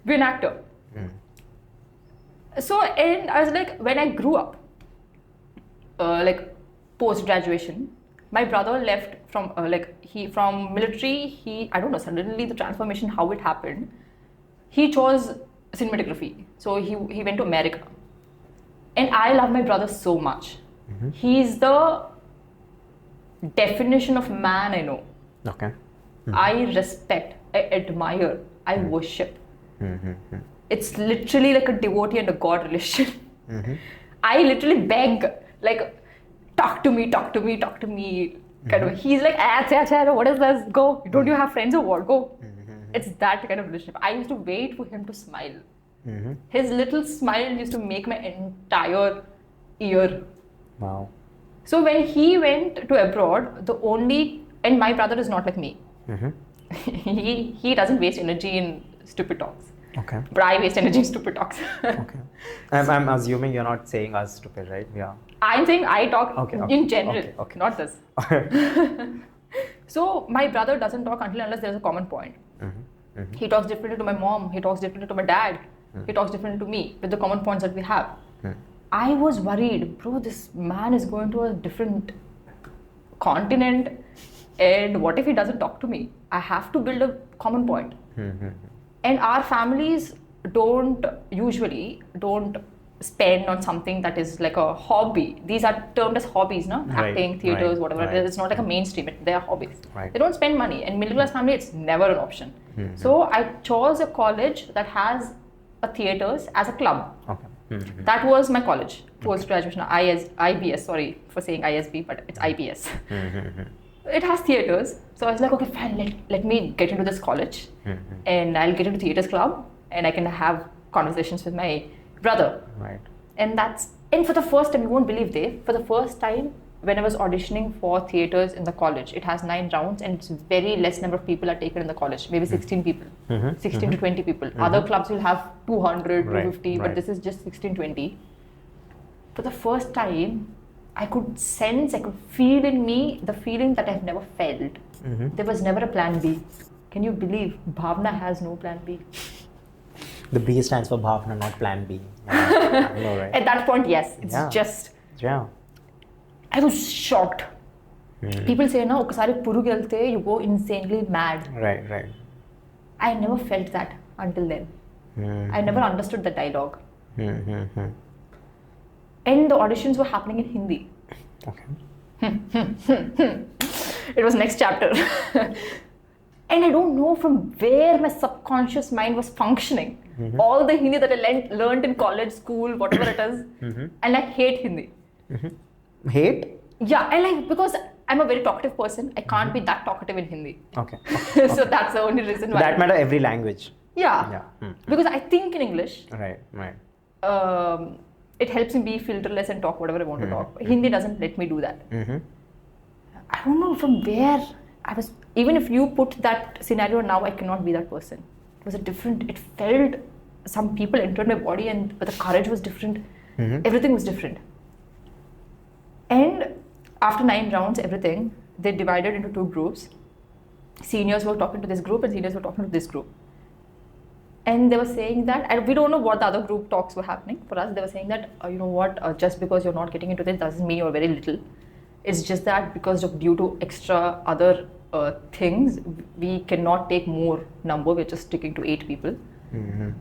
be an actor. So, and I was like, when I grew up, like post-graduation, my brother left from from military. I don't know, suddenly the transformation, how it happened. He chose cinematography. So he went to America. And I love my brother so much. He's the definition of man I know. Okay. I respect, I admire, I worship. It's literally like a devotee and a god relation. I literally beg, like, talk to me, kind of. He's like, what is this? Go. Don't you have friends or what? Go. It's that kind of relationship. I used to wait for him to smile. His little smile used to make my entire year. Wow. So when he went to abroad, and my brother is not like me. He doesn't waste energy in stupid talks. Okay. But I waste energy in stupid talks. Okay. I'm assuming you're not saying us stupid, right? Yeah. I'm saying I talk in general, not this. So my brother doesn't talk unless there's a common point. He talks differently to my mom. He talks differently to my dad. He talks differently to me with the common points that we have. I was worried, bro, this man is going to a different continent, and what if he doesn't talk to me? I have to build a common point. And our families usually don't spend on something that is like a hobby. These are termed as hobbies, no? Acting, theatres, whatever it is. It's not like a mainstream, they are hobbies. They don't spend money. And middle class family, it's never an option. So I chose a college that has a theatres as a club. That was my college, post-graduation, IBS, sorry for saying ISB, but it's IBS. It has theatres. So I was like, okay, fine, let me get into this college and I'll get into theatres club and I can have conversations with my brother. And for the first time, you won't believe, Dave, for the first time when I was auditioning for theatres in the college, it has 9 rounds and it's very less number of people are taken in the college, maybe 16 people, 16 to 20 people. Other clubs will have 200, 250, but this is just 16, 20. For the first time, I could feel in me the feeling that I've never felt. There was never a plan B. Can you believe Bhavana has no plan B? The B stands for Bhavana, not plan B. I know, right? At that point, yes. It's just... Yeah. I was shocked. People say, no, you go insanely mad. Right. I never felt that until then. I never understood the dialogue. And the auditions were happening in Hindi. It was next chapter. And I don't know from where my subconscious mind was functioning. All the Hindi that I learned in college, school, whatever it is. And I hate Hindi. Hate? Yeah, because I'm a very talkative person. I can't be that talkative in Hindi. Okay. So that's the only reason why. That matter every language. Yeah. Because I think in English. Right. It helps me be filterless and talk whatever I want to talk. Hindi doesn't let me do that. I don't know from where I was. Even if you put that scenario now, I cannot be that person. It was it felt, some people entered my body but the courage was different. Everything was different. And after 9 rounds, everything, they divided into 2 groups. Seniors were talking to this group and seniors were talking to this group. And they were saying that, and we don't know what the other group talks were happening. For us, they were saying that, you know what, just because you're not getting into this doesn't mean you're very little. It's just that because of due to extra other things, we cannot take more number. We're just sticking to 8 people.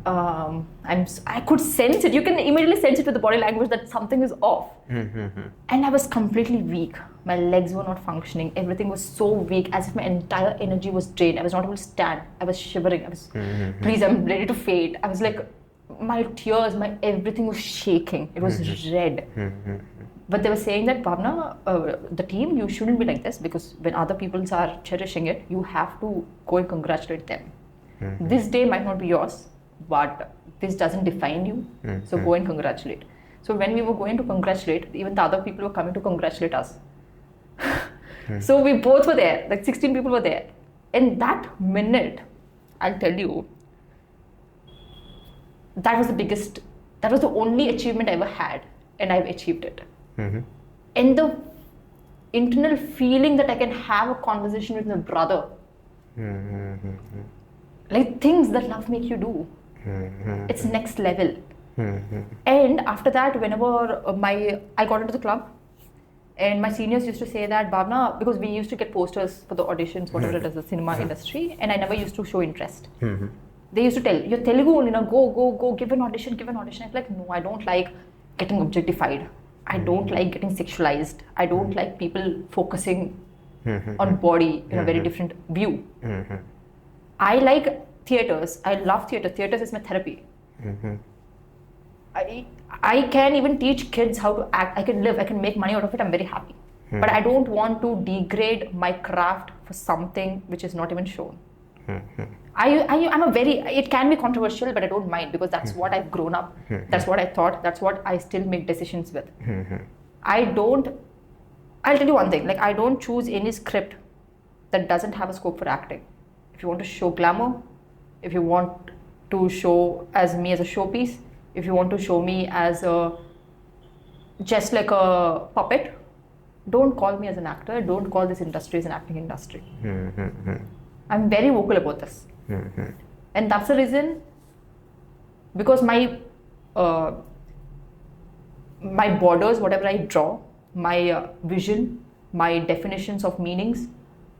I could sense it. You can immediately sense it with the body language that something is off. And I was completely weak. My legs were not functioning. Everything was so weak, as if my entire energy was drained. I was not able to stand. I was shivering. I was, please, I'm ready to faint. I was like, my tears, my everything was shaking. It was red. But they were saying that, Bhavana, the team, you shouldn't be like this, because when other people are cherishing it, you have to go and congratulate them. This day might not be yours, but this doesn't define you. So go and congratulate. So when we were going to congratulate, even the other people were coming to congratulate us. So we both were there, like 16 people were there. In that minute, I'll tell you, that was the only achievement I ever had, and I've achieved it. And the internal feeling that I can have a conversation with my brother, like things that love make you do, it's next level. And after that, whenever I got into the club, and my seniors used to say that, Bhavana, because we used to get posters for the auditions, whatever it is, the cinema industry, and I never used to show interest. They used to tell, you're Telugu, go, give an audition. I'm like, no, I don't like getting objectified. I don't like getting sexualized. I don't like people focusing on body in a very different view. I like theatres. I love theatre. Theatres is my therapy. I can even teach kids how to act. I can live. I can make money out of it. I'm very happy. But I don't want to degrade my craft for something which is not even shown. It can be controversial, but I don't mind, because that's what I've grown up. That's what I thought. That's what I still make decisions with. I'll tell you one thing, like I don't choose any script that doesn't have a scope for acting. If you want to show glamour, if you want to show me as a showpiece, if you want to show me as just like a puppet, don't call me as an actor. Don't call this industry as an acting industry. I'm very vocal about this. And that's the reason, because my borders, whatever I draw, my vision, my definitions of meanings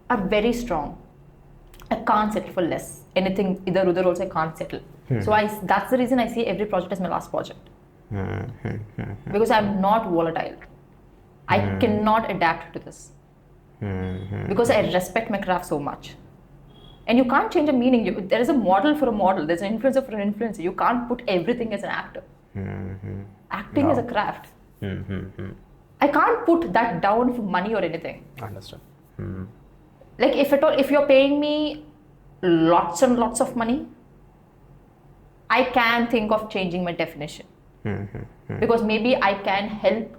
are very strong. I can't settle for less. Anything, either other also I can't settle. So that's the reason I see every project as my last project. Because I'm not volatile. I cannot adapt to this. Because I respect my craft so much. And you can't change a meaning. There is a model for a model. There's an influencer for an influencer. You can't put everything as an actor. Acting is a craft. I can't put that down for money or anything. Understood. Like if you're paying me lots and lots of money, I can think of changing my definition. Because maybe I can help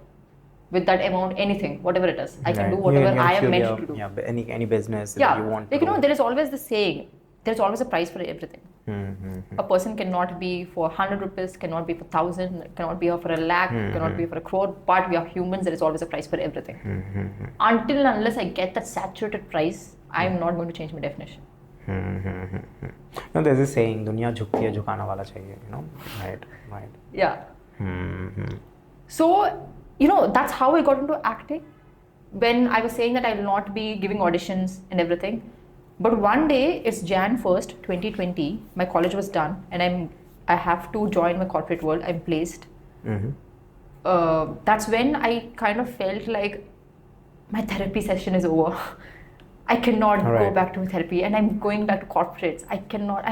with that amount, anything, whatever it is. I can do whatever I am meant to do. Yeah, any business that you want like, to there is always the saying, there's always a price for everything. A person cannot be for 100 rupees, cannot be for 1,000, cannot be for a lakh, cannot be for a crore, but we are humans, there is always a price for everything. Until and unless I get that saturated price, I'm not going to change my definition. No, there's a saying, दुनिया झुकती है झुकाना वाला चाहिए, right. Yeah. So, that's how I got into acting. When I was saying that I will not be giving auditions and everything. But one day, it's Jan 1st, 2020, my college was done, and I have to join my corporate world. I'm placed. That's when I kind of felt like my therapy session is over. I cannot go back to therapy, and I'm going back to corporates. I cannot.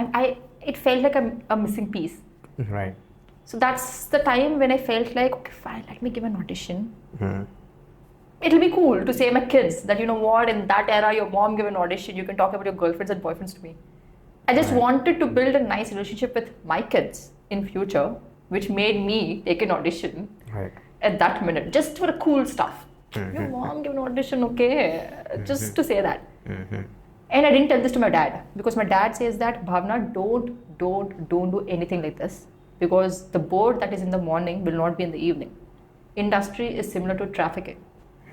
It felt like a missing piece. Right. So that's the time when I felt like, okay, fine, let me give an audition. It'll be cool to say my kids that, in that era, your mom gave an audition, you can talk about your girlfriends and boyfriends to me. I just wanted to build a nice relationship with my kids in future, which made me take an audition at that minute, just for the cool stuff. Your mom gave an audition, okay, just to say that. And I didn't tell this to my dad, because my dad says that, Bhavana, don't do anything like this, because the board that is in the morning will not be in the evening. Industry is similar to trafficking.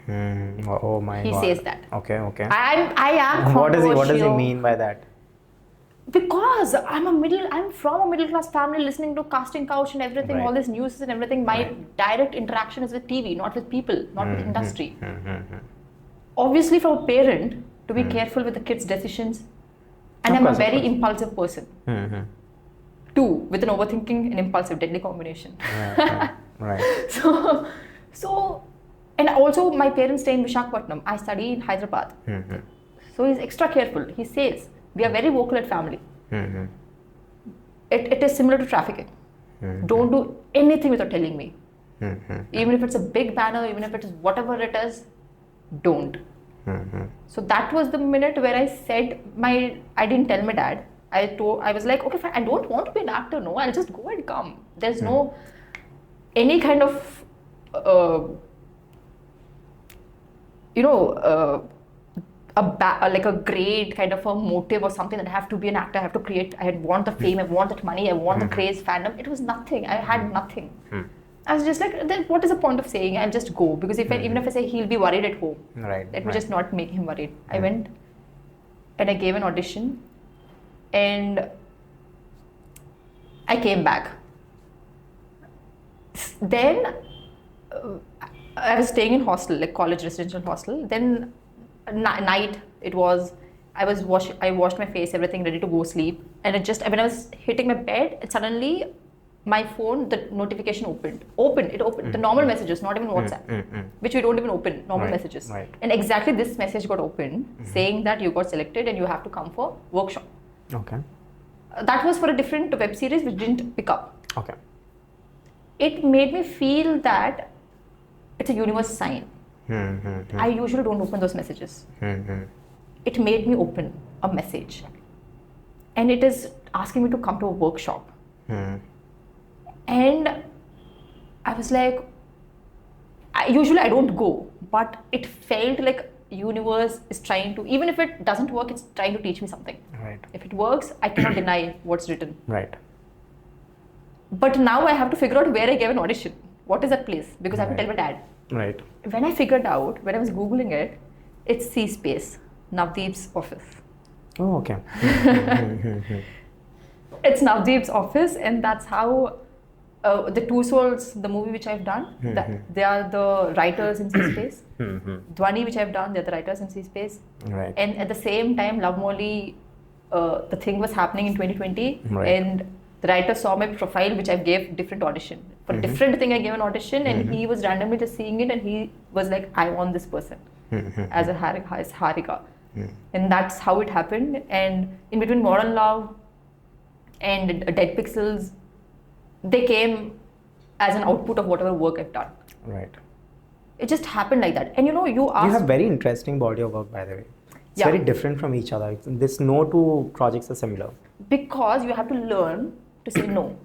Oh my God. He says that. Okay. I am controversial. What does he mean by that? Because I'm from a middle class family, listening to Casting Couch and everything, all this news and everything. My direct interaction is with TV, not with people, not with industry. Obviously, from a parent, to be careful with the kids' decisions. And I'm a very impulsive person. Two, with an overthinking and impulsive, deadly combination. Right. So, and also my parents stay in Visakhapatnam. I study in Hyderabad. So he's extra careful. He says, we are very vocal at family. It is similar to trafficking. Don't do anything without telling me. Even if it's a big banner, even if it is whatever it is, don't. So that was the minute where I said I didn't tell my dad. I was like, okay, fine, I don't want to be an actor, no, I'll just go and come. There's no, any kind of, like a great kind of a motive or something that I have to be an actor, I have to create, I want the fame, I want that money, I want the craze, fandom. It was nothing. I had nothing. I was just like, then what is the point of saying? I'll just go, because even if I say he'll be worried at home, let me just not make him worried. I went and I gave an audition, and I came back. Then I was staying in hostel, like college residential hostel. Then night it was, I washed my face, everything, ready to go sleep, and when I was hitting my bed, and suddenly my phone, the notification opened. The normal messages, not even WhatsApp, which we don't even open, normal messages. And exactly this message got opened, saying that you got selected and you have to come for workshop. Okay. That was for a different web series which didn't pick up. Okay. It made me feel that it's a universe sign. I usually don't open those messages. It made me open a message. And it is asking me to come to a workshop. And I was like, usually I don't go, but it felt like universe is trying to, even if it doesn't work, it's trying to teach me something. Right. If it works, I cannot deny what's written. Right. But now I have to figure out where I gave an audition. What is that place? Because I have to tell my dad. Right. When I figured out, when I was Googling it, it's C-Space, Navdeep's office. Oh, okay. It's Navdeep's office, and that's how the Two Souls, the movie which I've done, they are the writers in C-Space. Dhwani, which I've done, they're the writers in C-Space. Right. And at the same time, Love Mouli, the thing was happening in 2020, and the writer saw my profile, which I gave different audition. For a different thing, I gave an audition, and he was randomly just seeing it, and he was like, I want this person as Harika. And that's how it happened. And in between Modern Love and Dead Pixels, they came as an output of whatever work I've done. Right. It just happened like that. And you asked... You have very interesting body of work, by the way. It's very different from each other. This no two projects are similar. Because you have to learn to say no.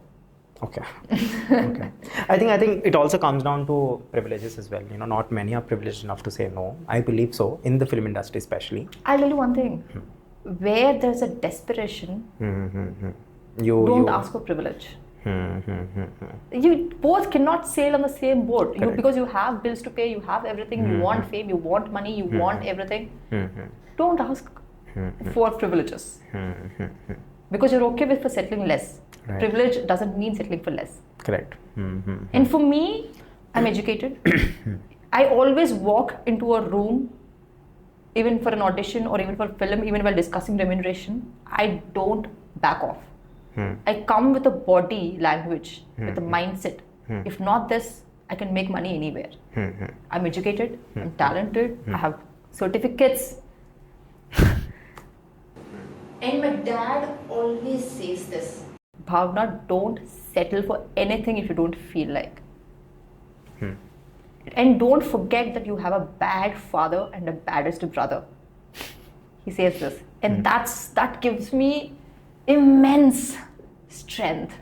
Okay. Okay. I think it also comes down to privileges as well. Not many are privileged enough to say no. I believe so, in the film industry especially. I'll tell you one thing. Where there's a desperation, don't ask for privilege. You both cannot sail on the same boat. Because you have bills to pay, you have everything, you want fame, you want money, you want everything. Don't ask for privileges. Because you're okay with for settling less. Right. Privilege doesn't mean settling for less. Correct. And for me, I'm educated. I always walk into a room, even for an audition or even for film, even while discussing remuneration, I don't back off. I come with a body language, with a mindset. If not this, I can make money anywhere. I'm educated, I'm talented, I have certificates. And my dad always says this, Bhavana, don't settle for anything if you don't feel like. And don't forget that you have a bad father and a baddest brother. He says this. And that gives me immense strength.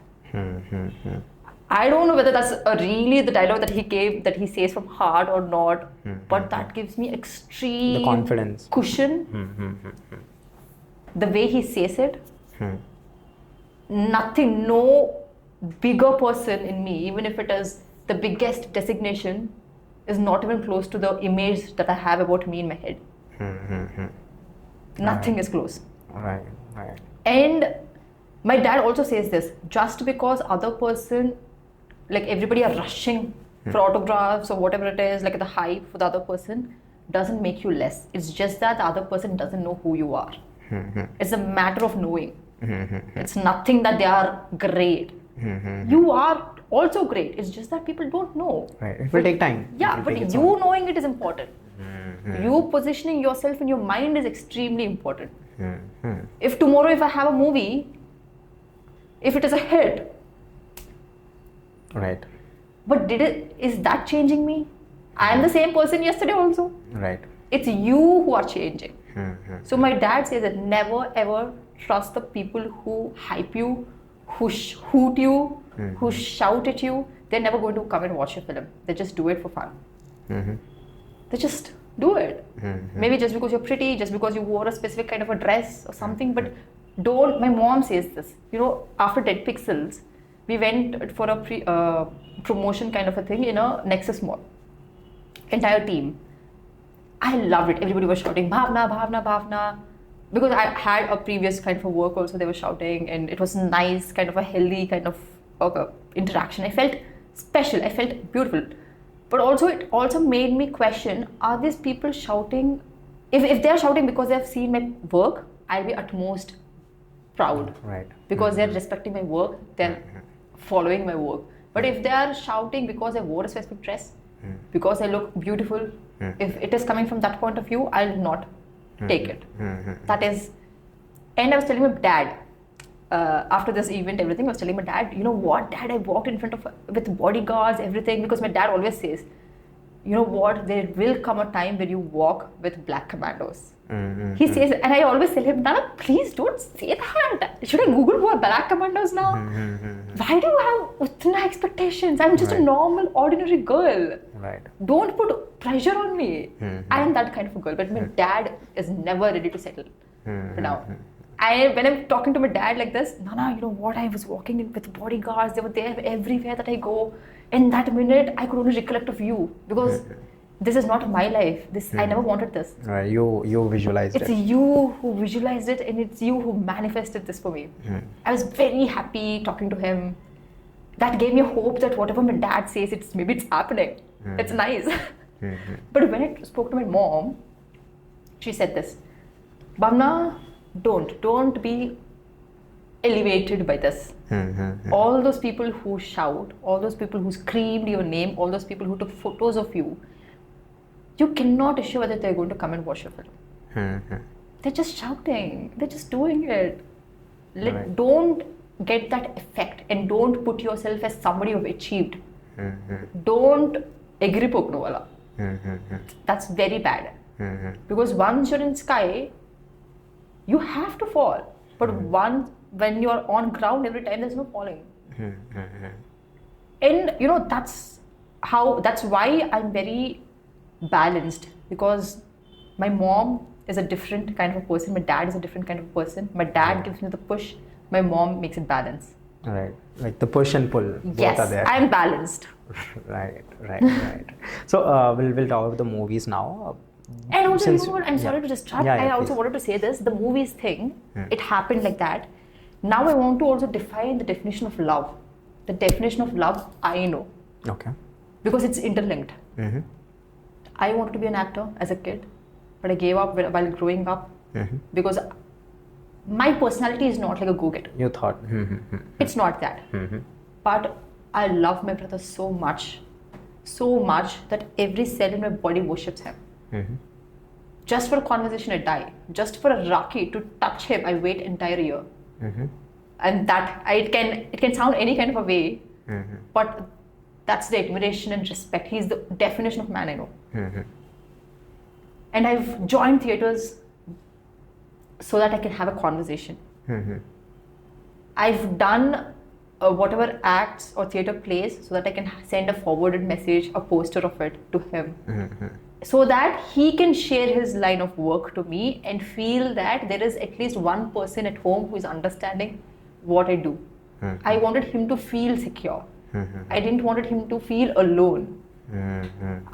I don't know whether that's really the dialogue that he gave, that he says from heart or not, but that gives me extreme the confidence, cushion. The way he says it, nothing, no bigger person in me, even if it is the biggest designation, is not even close to the image that I have about me in my head. Nothing is close. Right, right. And my dad also says this, just because other person, like everybody are rushing for autographs or whatever it is, like the hype for the other person, doesn't make you less. It's just that the other person doesn't know who you are. It's a matter of knowing. It's nothing that they are great. You are also great. It's just that people don't know. Right. It will take time. Yeah, but you knowing it is important. You positioning yourself in your mind is extremely important. If tomorrow, if I have a movie, if it is a hit, right. but is that changing me? I am the same person yesterday also. Right. It's you who are changing. So my dad says that never ever trust the people who hype you, who hoot you, who shout at you. They're never going to come and watch your film. They just do it for fun. They just do it. Maybe just because you're pretty, just because you wore a specific kind of a dress or something, but don't. My mom says this, after Dead Pixels, we went for a promotion kind of a thing in a Nexus Mall. Entire team. I loved it. Everybody was shouting, Bhavana, Bhavana, Bhavana. Because I had a previous kind of a work also, they were shouting, and it was nice, kind of a healthy kind of interaction. I felt special, I felt beautiful. But also, it also made me question, are these people shouting? If they're shouting because they've seen my work, I'll be at most proud. Right. Because they're respecting my work, they're following my work. But if they are shouting because I wore a specific dress, because I look beautiful, if it is coming from that point of view, I'll not take it. That is, and I was telling my dad, after this event, everything, I was telling my dad, you know what, Dad, I walked in front of, with bodyguards, everything, because my dad always says, you know what, there will come a time when you walk with black commandos. He says, and I always tell him, Nana, please don't say that. Should I Google who are black commandos now? Why do you have utna expectations? I'm just a normal, ordinary girl. Right. Don't put pressure on me. I am that kind of a girl, but my dad is never ready to settle for now. When I'm talking to my dad like this, Nana, you know what, I was walking in with bodyguards, they were there everywhere that I go. In that minute, I could only recollect of you, because this is not my life. I never wanted this. Right. You visualized It's it. you who visualized it, and it's you who manifested this for me. I was very happy talking to him. That gave me hope that whatever my dad says, maybe it's happening. It's nice. But when I spoke to my mom, she said this, Bhavana, don't be elevated by this. All those people who shout, all those people who screamed your name, all those people who took photos of you, you cannot assure whether they're going to come and watch your film. They're just shouting, they're just doing it. Right. Don't get that effect, and don't put yourself as somebody who've achieved. Don't agree pokno wala. That's very bad. Because once you're in sky, you have to fall. But when you're on ground, every time there's no falling. And that's why I'm very balanced, because my mom is a different kind of a person, my dad is a different kind of a person. My dad gives me the push, my mom makes it balance. Right, like the push and pull, Yes, both are there. I'm balanced. Right. So we'll talk about the movies now. And also, you know what, I'm sorry to disrupt. I also please. wanted to say this, the movies thing, it happened like that. Now I want to also define the definition of love. The definition of love, I know. Okay. Because it's interlinked. I wanted to be an actor as a kid, but I gave up while growing up because my personality is not like a go-getter. You thought. It's not that. But I love my brother so much that every cell in my body worships him. Just for a conversation, I die. Just for a Rocky to touch him, I wait entire year. And that it can sound any kind of a way, but that's the admiration and respect. He's the definition of man I know. And I've joined theaters so that I can have a conversation. I've done whatever acts or theater plays so that I can send a forwarded message, a poster of it to him. So that he can share his line of work to me and feel that there is at least one person at home who is understanding what I do. I wanted him to feel secure. I didn't want him to feel alone.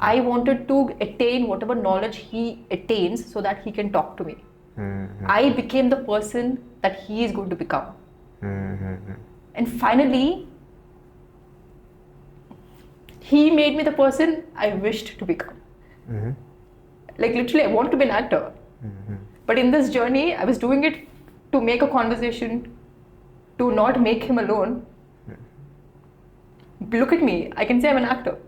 I wanted to attain whatever knowledge he attains so that he can talk to me. I became the person that he is going to become. And finally, he made me the person I wished to become. Like literally, I want to be an actor. But in this journey, I was doing it to make a conversation, to not make him alone. Look at me, I can say I'm an actor.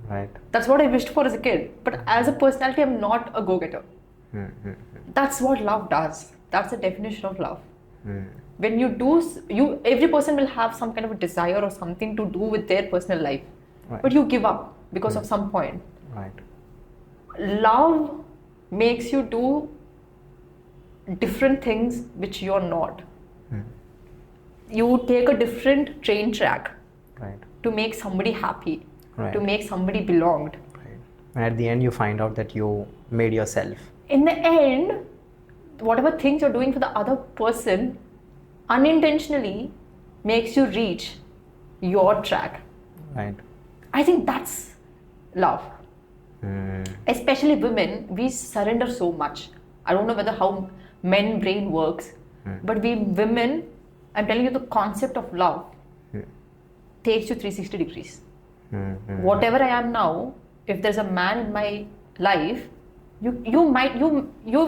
Right. That's what I wished for as a kid. But as a personality, I'm not a go-getter. That's what love does. That's the definition of love. When you do, every person will have some kind of a desire or something to do with their personal life. Right. But you give up because of some point. Right. Love makes you do different things which you're not. You take a different train track. Right. To make somebody happy, Right. to make somebody belonged. Right. And at the end, you find out that you made yourself. In the end, whatever things you're doing for the other person unintentionally makes you reach your track. Right. I think that's love. Especially women, we surrender so much. I don't know whether how men brain works, but we women, I'm telling you, the concept of love takes you 360 degrees. Whatever I am now, if there's a man in my life, you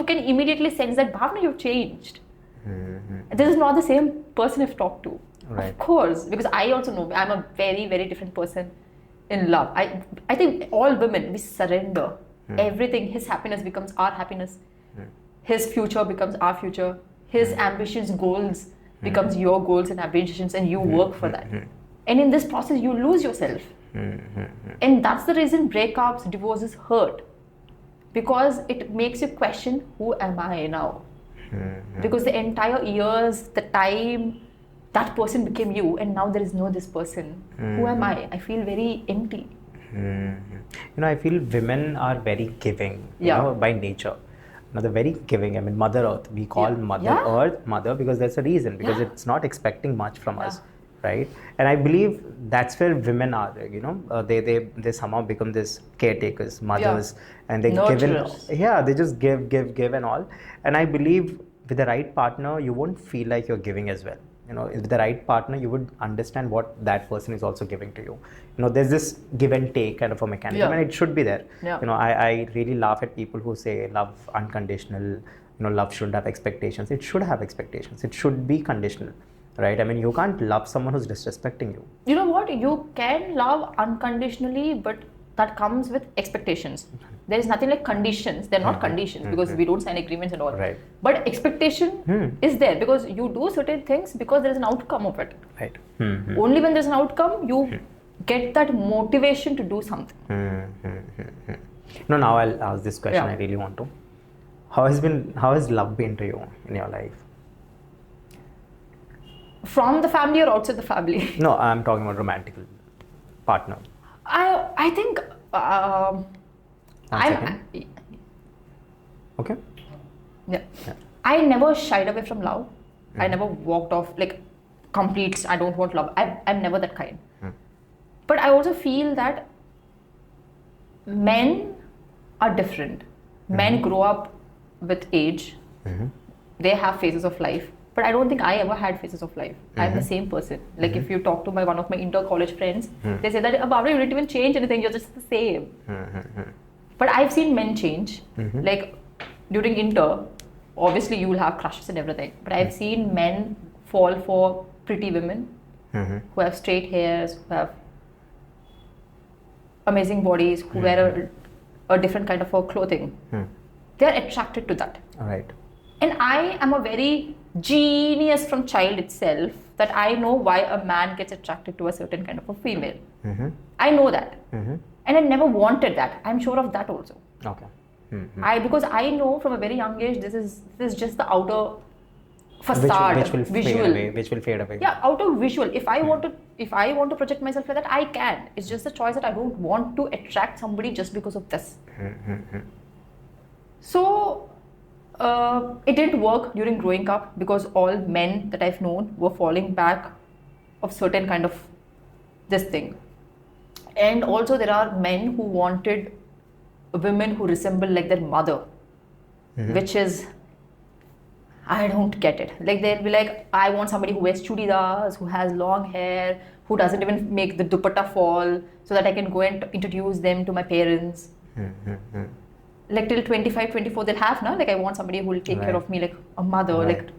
can immediately sense that Bhavana, you've changed. This is not the same person I've talked to. Right. Of course, because I also know I'm a very, very different person in love. I think all women, we surrender everything. His happiness becomes our happiness. His future becomes our future. His ambitions, goals becomes your goals and ambitions, and you work for that. And in this process, you lose yourself. And that's the reason breakups, divorces hurt. Because it makes you question, who am I now? Because the entire years, the time, that person became you, and now there is no this person. Who am I? I feel very empty. I feel women are very giving, by nature. They're very giving. I mean, Mother Earth. We call Mother Earth Mother because there's a reason. Because it's not expecting much from us, right? And I believe that's where women are. They somehow become this caretakers, mothers, and they give in. They just give and all. And I believe with the right partner, you won't feel like you're giving as well. With the right partner, you would understand what that person is also giving to you. There's this give and take kind of a mechanism, and it should be there. I really laugh at people who say love unconditional. Love shouldn't have expectations. It should have expectations. It should be conditional, right? I mean, you can't love someone who's disrespecting you. You know what? You can love unconditionally, but that comes with expectations. There is nothing like conditions. They're not conditions because we don't sign agreements and all. Right. But expectation is there because you do certain things because there is an outcome of it. Right. Only when there's an outcome, you get that motivation to do something. Now I'll ask this question. I really want to. How has love been to you in your life? From the family or outside the family? No, I'm talking about romantic partner. I think Okay. Yeah. I never shied away from love. I never walked off like complete. I don't want love. I'm never that kind. But I also feel that men are different. Men grow up with age. They have phases of life. But I don't think I ever had phases of life. I'm the same person. Like if you talk to one of my inter-college friends, they say that, Bhavana, you didn't even change anything. You're just the same. But I've seen men change. Like during inter, obviously you will have crushes and everything. But I've seen men fall for pretty women who have straight hairs, who have amazing bodies, who wear a different kind of clothing. They're attracted to that. All right. And I am a very genius from child itself that I know why a man gets attracted to a certain kind of a female. I know that. And I never wanted that. I'm sure of that also. Okay. Because I know from a very young age this is just the outer facade, which will visual. fade away. Yeah, outer visual. If I want to project myself like that, I can. It's just a choice that I don't want to attract somebody just because of this. So it didn't work during growing up because all men that I've known were falling back of certain kind of this thing. And also there are men who wanted women who resemble like their mother, which is I don't get it. Like they'll be like, I want somebody who wears chudidars, who has long hair, who doesn't even make the dupatta fall, so that I can go and introduce them to my parents. Like till 25, 24, they'll have now. Like I want somebody who will take care of me, like a mother, like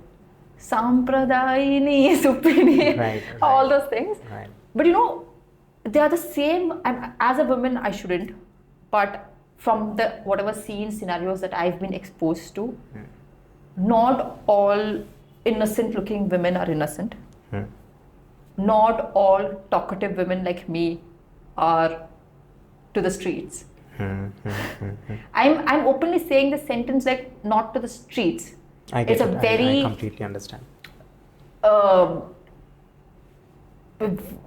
Sampradayini, Supini, all those things. Right. But they are the same. As a woman, I shouldn't. But from the whatever scenes, scenarios that I've been exposed to, not all innocent-looking women are innocent. Not all talkative women like me are to the streets. I'm openly saying the sentence like not to the streets. I get it's it. a very I completely understand.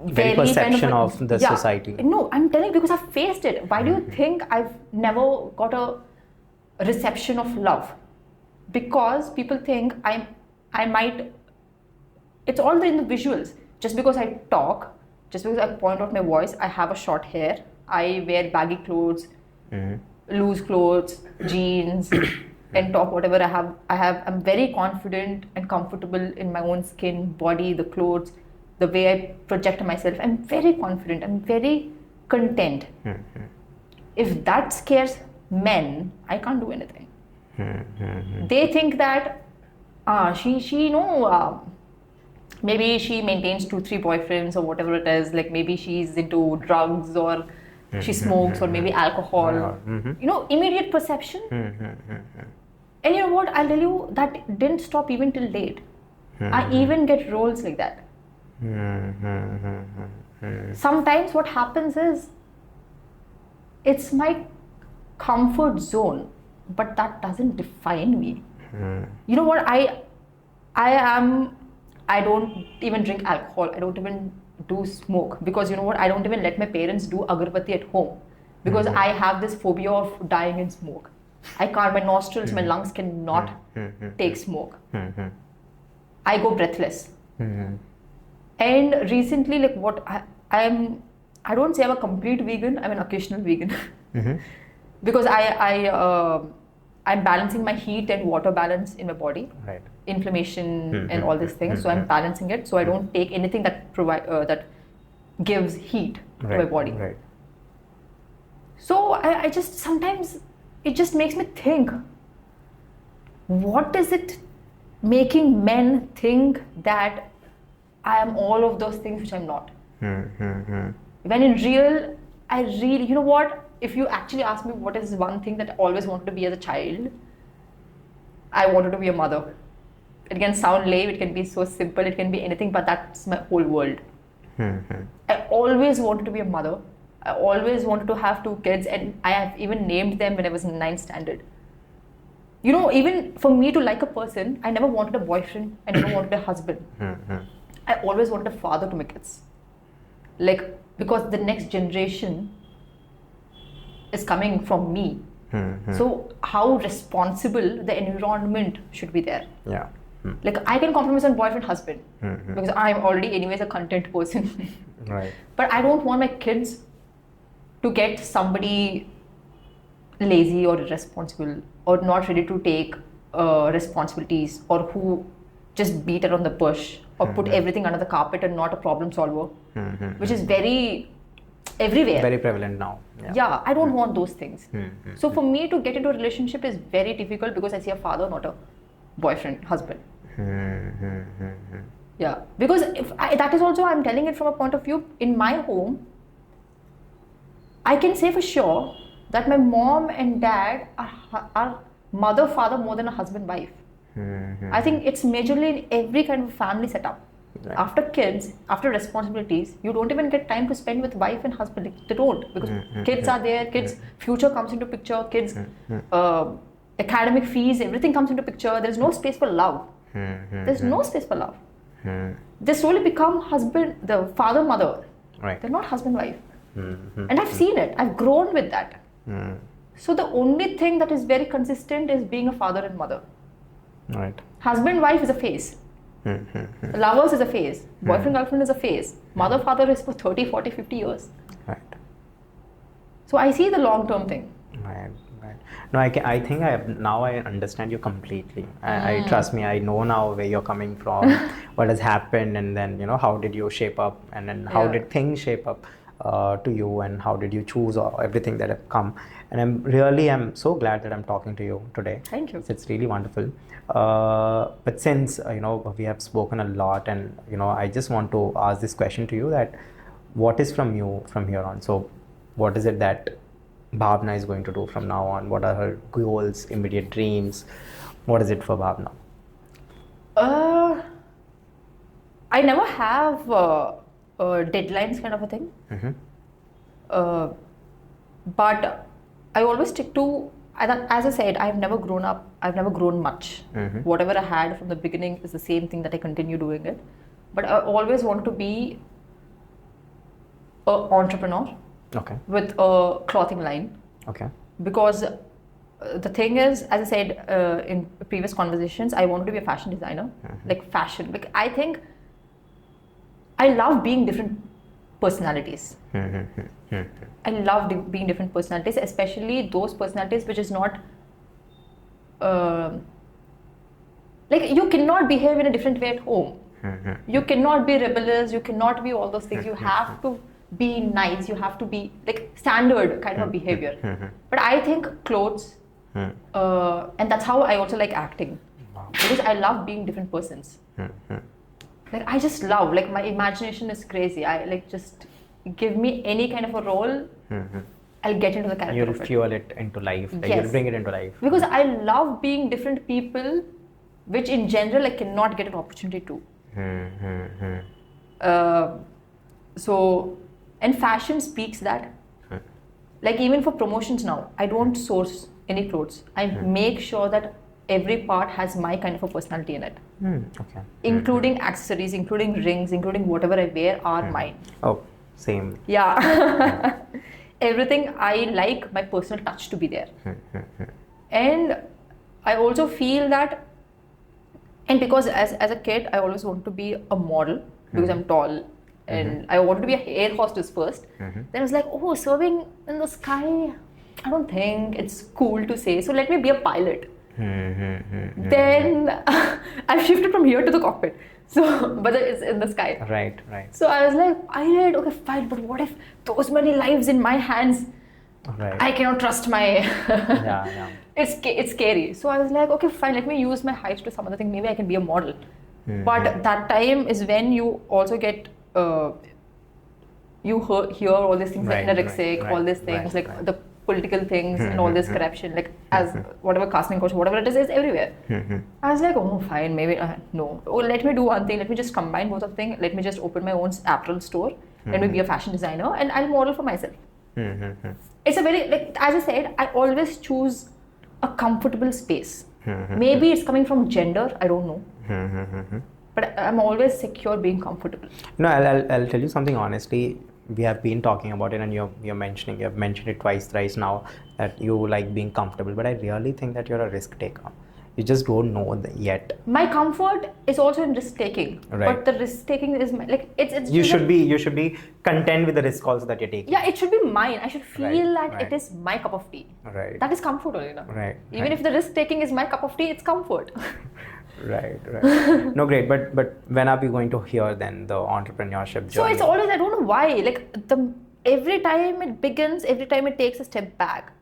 Very perception kind of the society. No, I'm telling you because I've faced it. Why do you think I've never got a reception of love? Because people think I might. It's all in the visuals. Just because I talk, just because I point out my voice, I have a short hair, I wear baggy clothes, loose clothes, jeans, and talk whatever I'm very confident and comfortable in my own skin, body, the clothes, the way I project myself. I'm very confident. I'm very content. If that scares men, I can't do anything. They think that maybe she maintains 2-3 boyfriends or whatever it is, like maybe she's into drugs or she smokes or maybe alcohol. Immediate perception. And you know what, I'll tell you, that didn't stop even till late. I even get roles like that. Sometimes what happens is, it's my comfort zone, but that doesn't define me. You know what, I don't even drink alcohol. I don't even do smoke because you know what? I don't even let my parents do agarbatti at home because I have this phobia of dying in smoke. I can't. My nostrils, my lungs cannot take smoke. I go breathless. And recently, like what I don't say I'm a complete vegan. I'm an occasional vegan because I'm balancing my heat and water balance in my body. Right. Inflammation and all these things. So I'm balancing it. So I don't take anything that that gives heat to my body. Right. So I just sometimes it just makes me think, what is it making men think that I am all of those things which I'm not? When in real, I really, you know what? If you actually ask me what is one thing that I always wanted to be as a child, I wanted to be a mother. It can sound lame, it can be so simple, it can be anything, but that's my whole world. I always wanted to be a mother. I always wanted to have 2 kids, and I have even named them when I was in 9th standard. Even for me to like a person, I never wanted a boyfriend, I never wanted a husband. I always wanted a father to my kids. Like, because the next generation is coming from me. So how responsible the environment should be there. Yeah. Like I can compromise on boyfriend, husband because I'm already anyways a content person. Right. But I don't want my kids to get somebody lazy or irresponsible or not ready to take responsibilities or who just beat around the bush or put everything under the carpet and not a problem solver, which is very everywhere. Very prevalent now. Yeah, I don't want those things. So for me to get into a relationship is very difficult because I see a father, not a boyfriend, husband. Yeah, because that is also, I'm telling it from a point of view, in my home, I can say for sure that my mom and dad are mother, father more than a husband, wife. I think it's majorly in every kind of family setup. Right. After kids, after responsibilities, you don't even get time to spend with wife and husband. They don't, because kids are there, kids' future comes into picture, kids' academic fees, everything comes into picture. There's no space for love. There's no space for love. They slowly become husband, the father, mother. Right. They're not husband, wife. And I've seen it. I've grown with that. So the only thing that is very consistent is being a father and mother. Right. Husband, wife is a phase. Lovers is a phase. Boyfriend, girlfriend is a phase. Mother, father is for 30, 40, 50 years. Right. So I see the long-term thing. Right. Right, right. No, I think now I understand you completely. I trust me. I know now where you're coming from, what has happened, and then how did you shape up, and then how Yeah. did things shape up to you, and how did you choose everything that have come. And I'm so glad that I'm talking to you today. Thank you. It's really wonderful. But since we have spoken a lot, and I just want to ask this question to you, that what is from you from here on? So, what is it that Bhavana is going to do from now on? What are her goals, immediate dreams? What is it for Bhavana? I never have deadlines kind of a thing. But I always stick to, as I said, I've never grown up, I've never grown much. Whatever I had from the beginning is the same thing that I continue doing it. But I always want to be an entrepreneur Okay. with a clothing line. Okay. Because the thing is, as I said in previous conversations, I wanted to be a fashion designer, like fashion. Like I think I love being different personalities. I love being different personalities, especially those personalities which is not like you cannot behave in a different way at home. You cannot be rebellious. You cannot be all those things. You have to be nice. You have to be like standard kind of behavior. But I think clothes, and that's how I also like acting, because I love being different persons. Like I just love, like my imagination is crazy. I like just give me any kind of a role, I'll get into the character. You'll of it. fuel it into life. Like Yes. You'll bring it into life. Because I love being different people, which in general I cannot get an opportunity to. So, and fashion speaks that. Like even for promotions now, I don't source any clothes. I make sure that every part has my kind of a personality in it. Okay. Including accessories, including rings, including whatever I wear are mine. Oh, same. Yeah. Everything I like my personal touch to be there. And I also feel that, and because as a kid, I always wanted to be a model because I'm tall. And I wanted to be a air hostess first. Then I was like, oh, serving in the sky, I don't think it's cool to say. So let me be a pilot. Then I've shifted from here to the cockpit. So, but it's in the sky. Right, right. So I was like, pilot, okay, fine. But what if those many lives in my hands? Right. I cannot trust my. Yeah. It's scary. So I was like, okay, fine. Let me use my height to some other thing. Maybe I can be a model. But that time is when you also get. You hear all these things like anorexic, all these things like the political things and all this corruption, like as whatever casting coach, whatever it is everywhere. I was like, oh, fine, maybe no. Oh, let me do one thing. Let me just combine both of things. Let me just open my own apparel store. Let me be a fashion designer, and I'll model for myself. It's a very, like as I said, I always choose a comfortable space. Maybe it's coming from gender. I don't know. But I'm always secure being comfortable. No, I'll tell you something honestly. We have been talking about it, and you have mentioned it twice, thrice now, that you like being comfortable. But I really think that you're a risk taker. You just don't know yet. My comfort is also in risk taking, Right. but the risk taking is it's. You should be content with the risk also that you're taking. Yeah, it should be mine. I should feel that right. it is my cup of tea. Right. That is comfort only, na? Right. Even if the risk taking is my cup of tea, it's comfort. Right. No, great. But when are we going to hear then the entrepreneurship journey? So it's always, I don't know why. Like every time it begins, every time it takes a step back.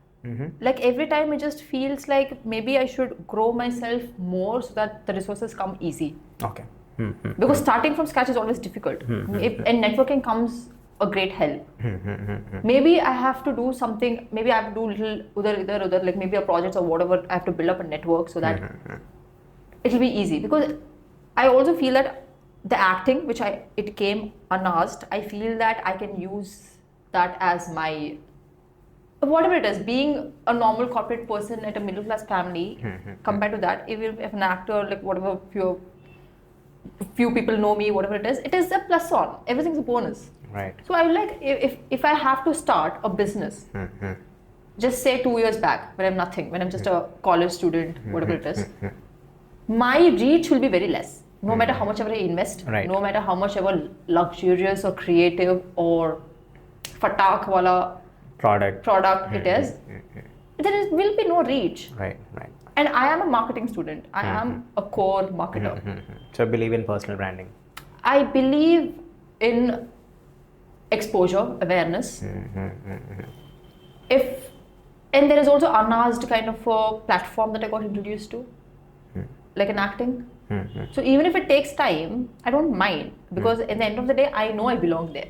Like every time it just feels like maybe I should grow myself more so that the resources come easy. Okay. Because starting from scratch is always difficult. And networking comes a great help. Maybe I have to do something. Maybe I have to do little udhar, like maybe a project or whatever. I have to build up a network so that it will be easy. Because I also feel that the acting, which it came unasked, I feel that I can use that as my, whatever it is, being a normal corporate person at a middle class family, compared to that, even if an actor, like whatever, few people know me, whatever it is a plus on. Everything's a bonus. Right. So I would like, if I have to start a business, just say 2 years back, when I'm nothing, when I'm just a college student, whatever it is, my reach will be very less. No matter how much ever I invest, no matter how much ever luxurious or creative or fatak wala product it is, there will be no reach. Right. And I am a marketing student. I am a core marketer. So I believe in personal branding. I believe in exposure, awareness. And there is also unasked kind of a platform that I got introduced to, like in acting. So even if it takes time, I don't mind, because at the end of the day, I know I belong there.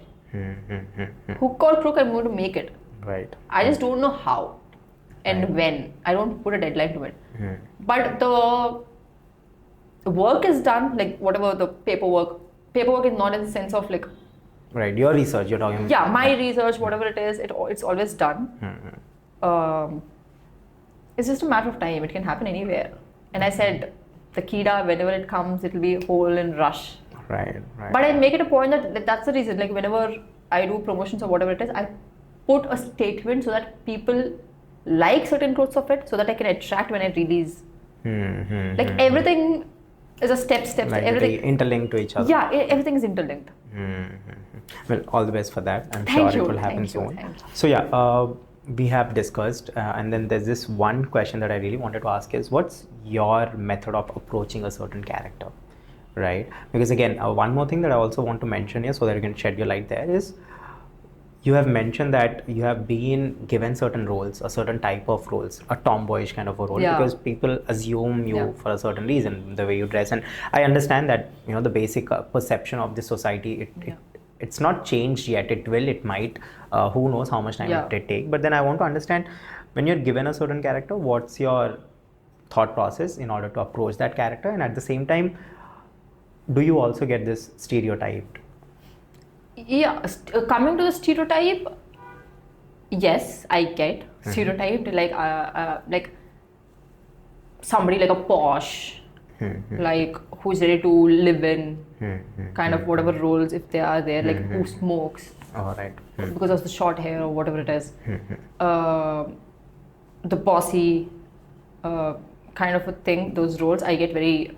Hook or crook, I'm going to make it. Right. I just don't know how and when. I don't put a deadline to it. But the work is done, like whatever the paperwork is not in the sense of like, right, your research you're talking about. Yeah, my research, whatever it is, it's always done. It's just a matter of time. It can happen anywhere. And I said, the Kida, whenever it comes, it'll be whole and rush. Right. But I make it a point that that's the reason. Like whenever I do promotions or whatever it is, I put a statement so that people like certain clothes of it, so that I can attract when I release. Like everything is a step. Like everything they interlinked to each other. Yeah, everything is interlinked. Well, all the best for that. I'm Thank sure you, it will happen thank you, soon. thank you. So yeah, we have discussed, and then there's this one question that I really wanted to ask is, what's your method of approaching a certain character, right? Because again, one more thing that I also want to mention here, so that you can shed your light there, is you have mentioned that you have been given certain roles, a certain type of roles, a tomboyish kind of a role, because people assume you for a certain reason, the way you dress. And I understand that, the basic perception of the society, it's not changed yet. It might, who knows how much time it will take. But then I want to understand, when you're given a certain character, what's your thought process in order to approach that character? And at the same time, do you also get this stereotyped? Yeah, coming to the stereotype, yes, I get stereotyped, like somebody like a posh, like who's ready to live in kind of whatever roles, if they are there, like who smokes, because of the short hair or whatever it is, the bossy kind of a thing. Those roles I get very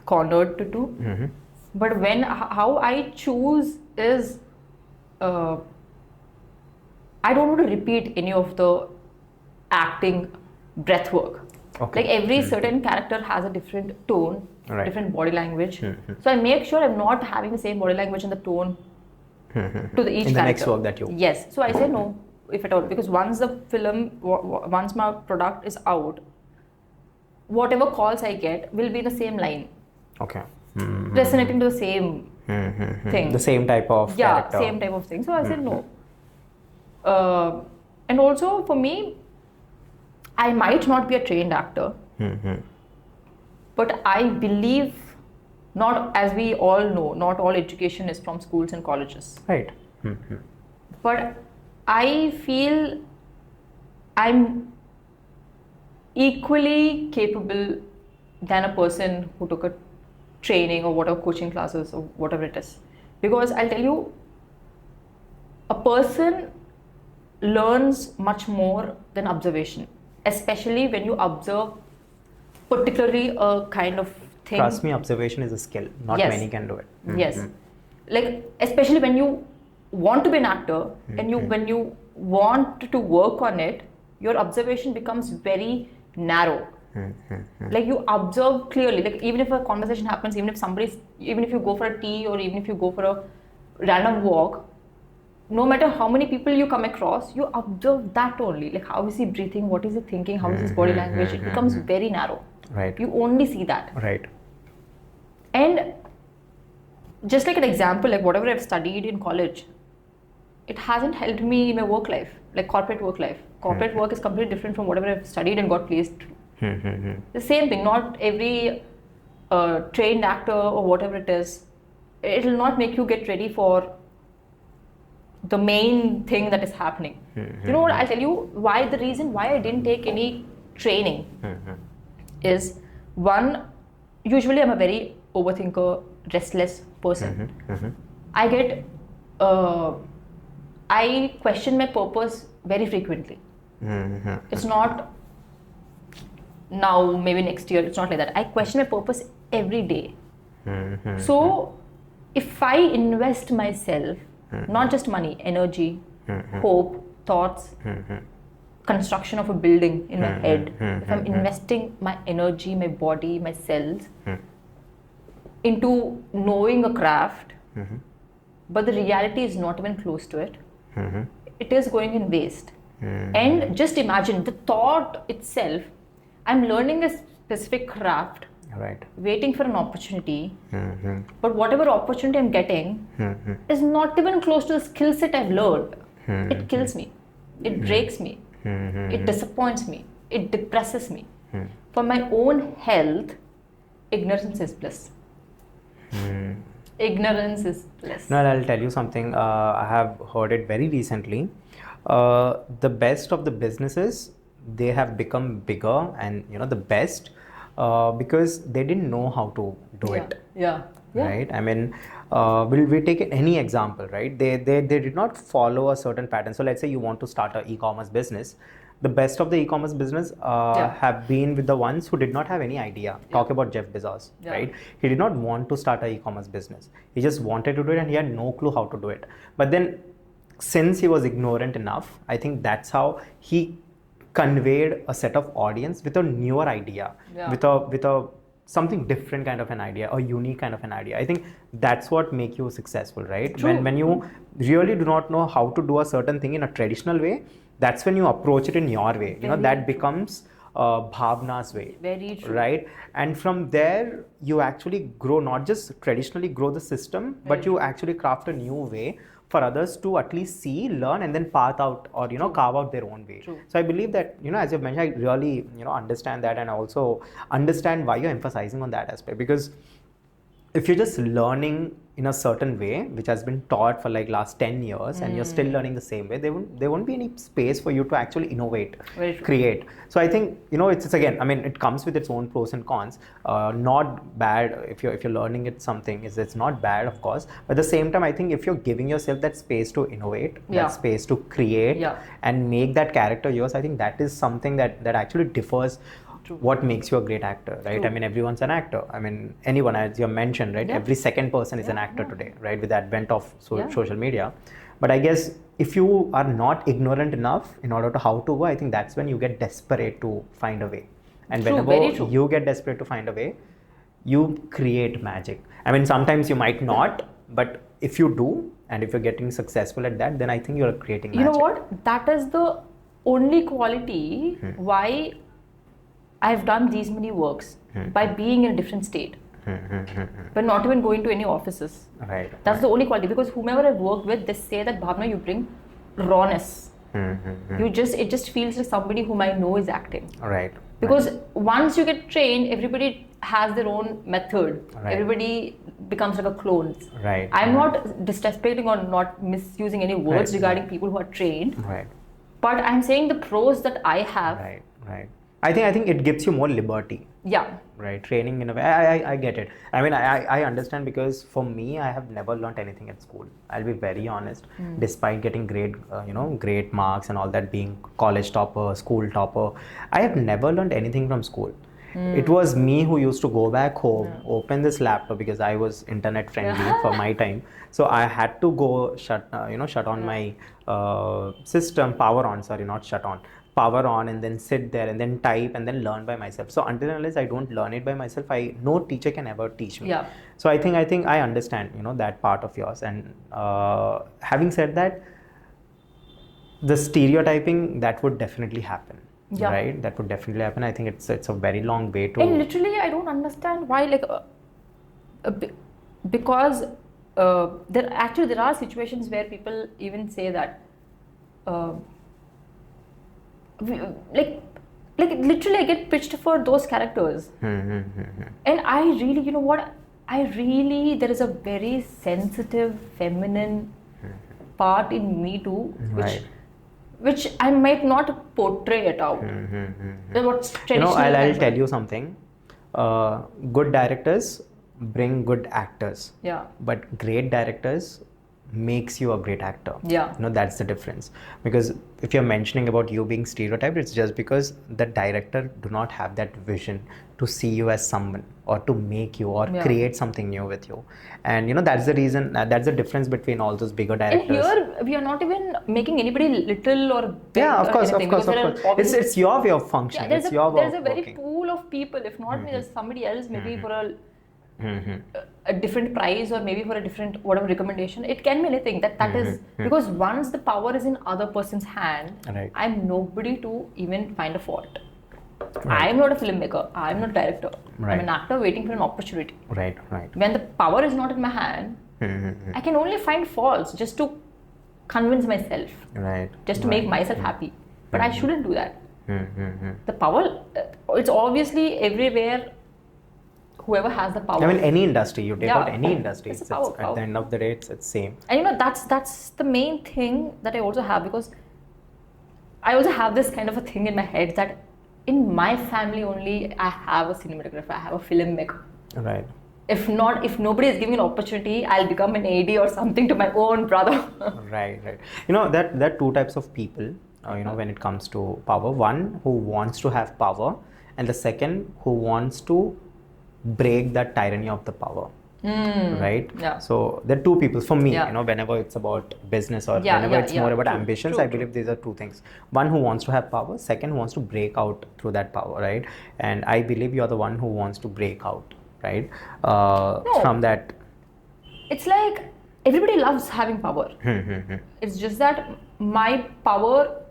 cornered to do. But how I choose is, I don't want to repeat any of the acting breath work. Like every certain character has a different tone, different body language. So I make sure I'm not having the same body language and the tone to each character. In the next work that you... Yes. So I say no, if at all, because once the film, once my product is out, whatever calls I get will be the same line. Resonating to the same thing. The same type of character. Same type of thing. So I said no. And also for me, I might not be a trained actor, but I believe, not, as we all know, not all education is from schools and colleges. Right. But I feel I'm equally capable than a person who took a training or whatever, coaching classes or whatever it is. Because I'll tell you, a person learns much more than observation, especially when you observe particularly a kind of thing. Trust me, observation is a skill. Not many can do it. Yes. Like, especially when you want to be an actor and when you want to work on it, your observation becomes very narrow. Like you observe clearly, like even if a conversation happens, even if you go for a tea or even if you go for a random walk, no matter how many people you come across, you observe that only. Like how is he breathing, what is he thinking, how is his body language, it becomes very narrow. Right. You only see that. Right. And just like an example, like whatever I've studied in college, it hasn't helped me in my work life, like corporate work life. Corporate work is completely different from whatever I've studied and got placed. The same thing, not every trained actor or whatever it is, it will not make you get ready for the main thing that is happening. You know what, I'll tell you why, the reason why I didn't take any training is, one, usually I'm a very overthinker, restless person. I question my purpose very frequently. It's not now, maybe next year, it's not like that. I question my purpose every day. So if I invest myself, not just money, energy, hope, thoughts, construction of a building in my head, if I'm investing my energy, my body, my cells into knowing a craft, but the reality is not even close to it, it is going in waste. And just imagine the thought itself, I'm learning a specific craft, Right. waiting for an opportunity, but whatever opportunity I'm getting is not even close to the skill set I've learned. It kills me, it breaks me, it disappoints me, it depresses me. For my own health, ignorance is bliss. Ignorance is bliss. No, I'll tell you something. I have heard it very recently. The best of the businesses, they have become bigger and the best because they didn't know how to do it. Yeah. Right. I mean, we take any example, right? They did not follow a certain pattern. So let's say you want to start an e-commerce business. The best of the e-commerce business have been with the ones who did not have any idea. Talk about Jeff Bezos, right? He did not want to start an e-commerce business. He just wanted to do it and he had no clue how to do it. But then since he was ignorant enough, I think that's how he conveyed a set of audience with a newer idea, with a something different kind of an idea, a unique kind of an idea. I think that's what makes you successful, right? When you really do not know how to do a certain thing in a traditional way, that's when you approach it in your way. That becomes Bhavana's way. Very true. Right? And from there, you actually grow, not just traditionally grow the system, but you actually craft a new way for others to at least see, learn, and then path out or carve out their own way. So I believe that as you've mentioned, I really understand that, and I also understand why you're emphasizing on that aspect, because if you're just learning in a certain way which has been taught for like last 10 years and you're still learning the same way, there won't be any space for you to actually innovate, create. So I think it's again, I mean, it comes with its own pros and cons. Not bad if you're learning something, it's not bad, of course, but at the same time I think if you're giving yourself that space to innovate, that space to create and make that character yours, I think that is something that actually differs what makes you a great actor, right? I mean, everyone's an actor. I mean, anyone, as you mentioned, right? Every second person is an actor today, right? With the advent of social media. But I guess if you are not ignorant enough in order to how to go, I think that's when you get desperate to find a way. And whenever you get desperate to find a way, you create magic. I mean, sometimes you might not, but if you do, and if you're getting successful at that, then I think you're creating magic. You know what? That is the only quality why I've done these many works, by being in a different state, but not even going to any offices. Right. That's the only quality, because whomever I've worked with, they say that Bhavana, you bring rawness. It just feels like somebody whom I know is acting. Right. Because once you get trained, everybody has their own method. Everybody becomes like a clone. Right. I'm not disrespecting or not misusing any words regarding people who are trained. Right. But I'm saying the pros that I have. Right. I think it gives you more liberty. Yeah. Right. Training in a way. I get it. I mean, I understand, because for me, I have never learned anything at school. I'll be very honest. Despite getting great marks and all that, being college topper, school topper, I have never learned anything from school. It was me who used to go back home, open this laptop, because I was internet friendly for my time. So I had to go shut on my system, power on, and then sit there and then type and then learn by myself. So until unless I don't learn it by myself, no teacher can ever teach me. Yeah. So I think I understand that part of yours. And having said that, the stereotyping, that would definitely happen. Yeah. Right? That would definitely happen. I think it's a very long way to. And literally, I don't understand why, because there are situations where people even say that, literally, I get pitched for those characters, and I really, there is a very sensitive, feminine part in me too, which I might not portray it out. I'll tell you something. Good directors bring good actors. Yeah. But great directors makes you a great actor. Yeah. That's the difference. Because if you're mentioning about you being stereotyped, it's just because the director do not have that vision to see you as someone or to make you or create something new with you. And that's the reason, that's the difference between all those bigger directors. And here we are not even making anybody little or big. Yeah, of course. It's your way of functioning. There's your way a of very working. pool of people. If not me, there's somebody else maybe for a different price or maybe for a different whatever recommendation. It can be anything. That is because once the power is in other person's hand, I'm nobody to even find a fault. I'm not a filmmaker. I'm not a director. I'm an actor waiting for an opportunity. Right. When the power is not in my hand, I can only find faults just to convince myself. Just to make myself happy. But I shouldn't do that. The power, it's obviously everywhere. Whoever has the power. I mean, any industry, you take out any industry, it's power. At the end of the day, it's same. And that's the main thing that I also have, because I also have this kind of a thing in my head that in my family only I have a cinematographer, I have a filmmaker. Right. If nobody is giving an opportunity, I'll become an AD or something to my own brother. Right. There are two types of people, when it comes to power. One who wants to have power, and the second who wants to break that tyranny of the power. Right? Yeah. So there are two people for me, whenever it's about business or whenever it's more about ambitions, I believe these are two things. One who wants to have power, second who wants to break out through that power, right? And I believe you're the one who wants to break out, right? From that. It's like everybody loves having power. It's just that my power,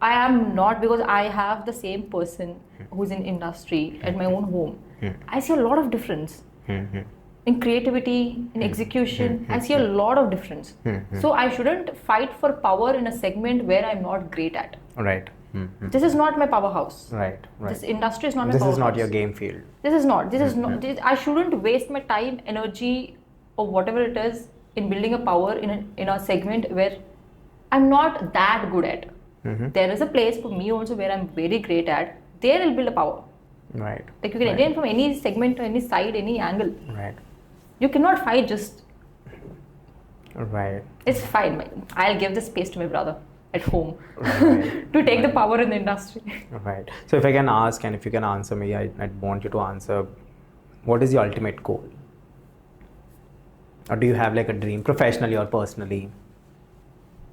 I am not, because I have the same person who's in industry at my own home. I see a lot of difference. In creativity, in execution, I see a lot of difference. So I shouldn't fight for power in a segment where I'm not great at. Right. This is not my powerhouse. Right. This industry is not my powerhouse. This is not your game field. This is not. I shouldn't waste my time, energy, or whatever it is in building a power in a segment where I'm not that good at. There is a place for me also where I'm very great at. There I'll build a power. Right. Like you can enter from any segment, any side, any angle. Right. You cannot fight just. Right. It's fine. I'll give the space to my brother at home to take the power in the industry. Right. So if I can ask, and if you can answer me, I'd want you to answer, what is your ultimate goal? Or do you have like a dream, professionally or personally?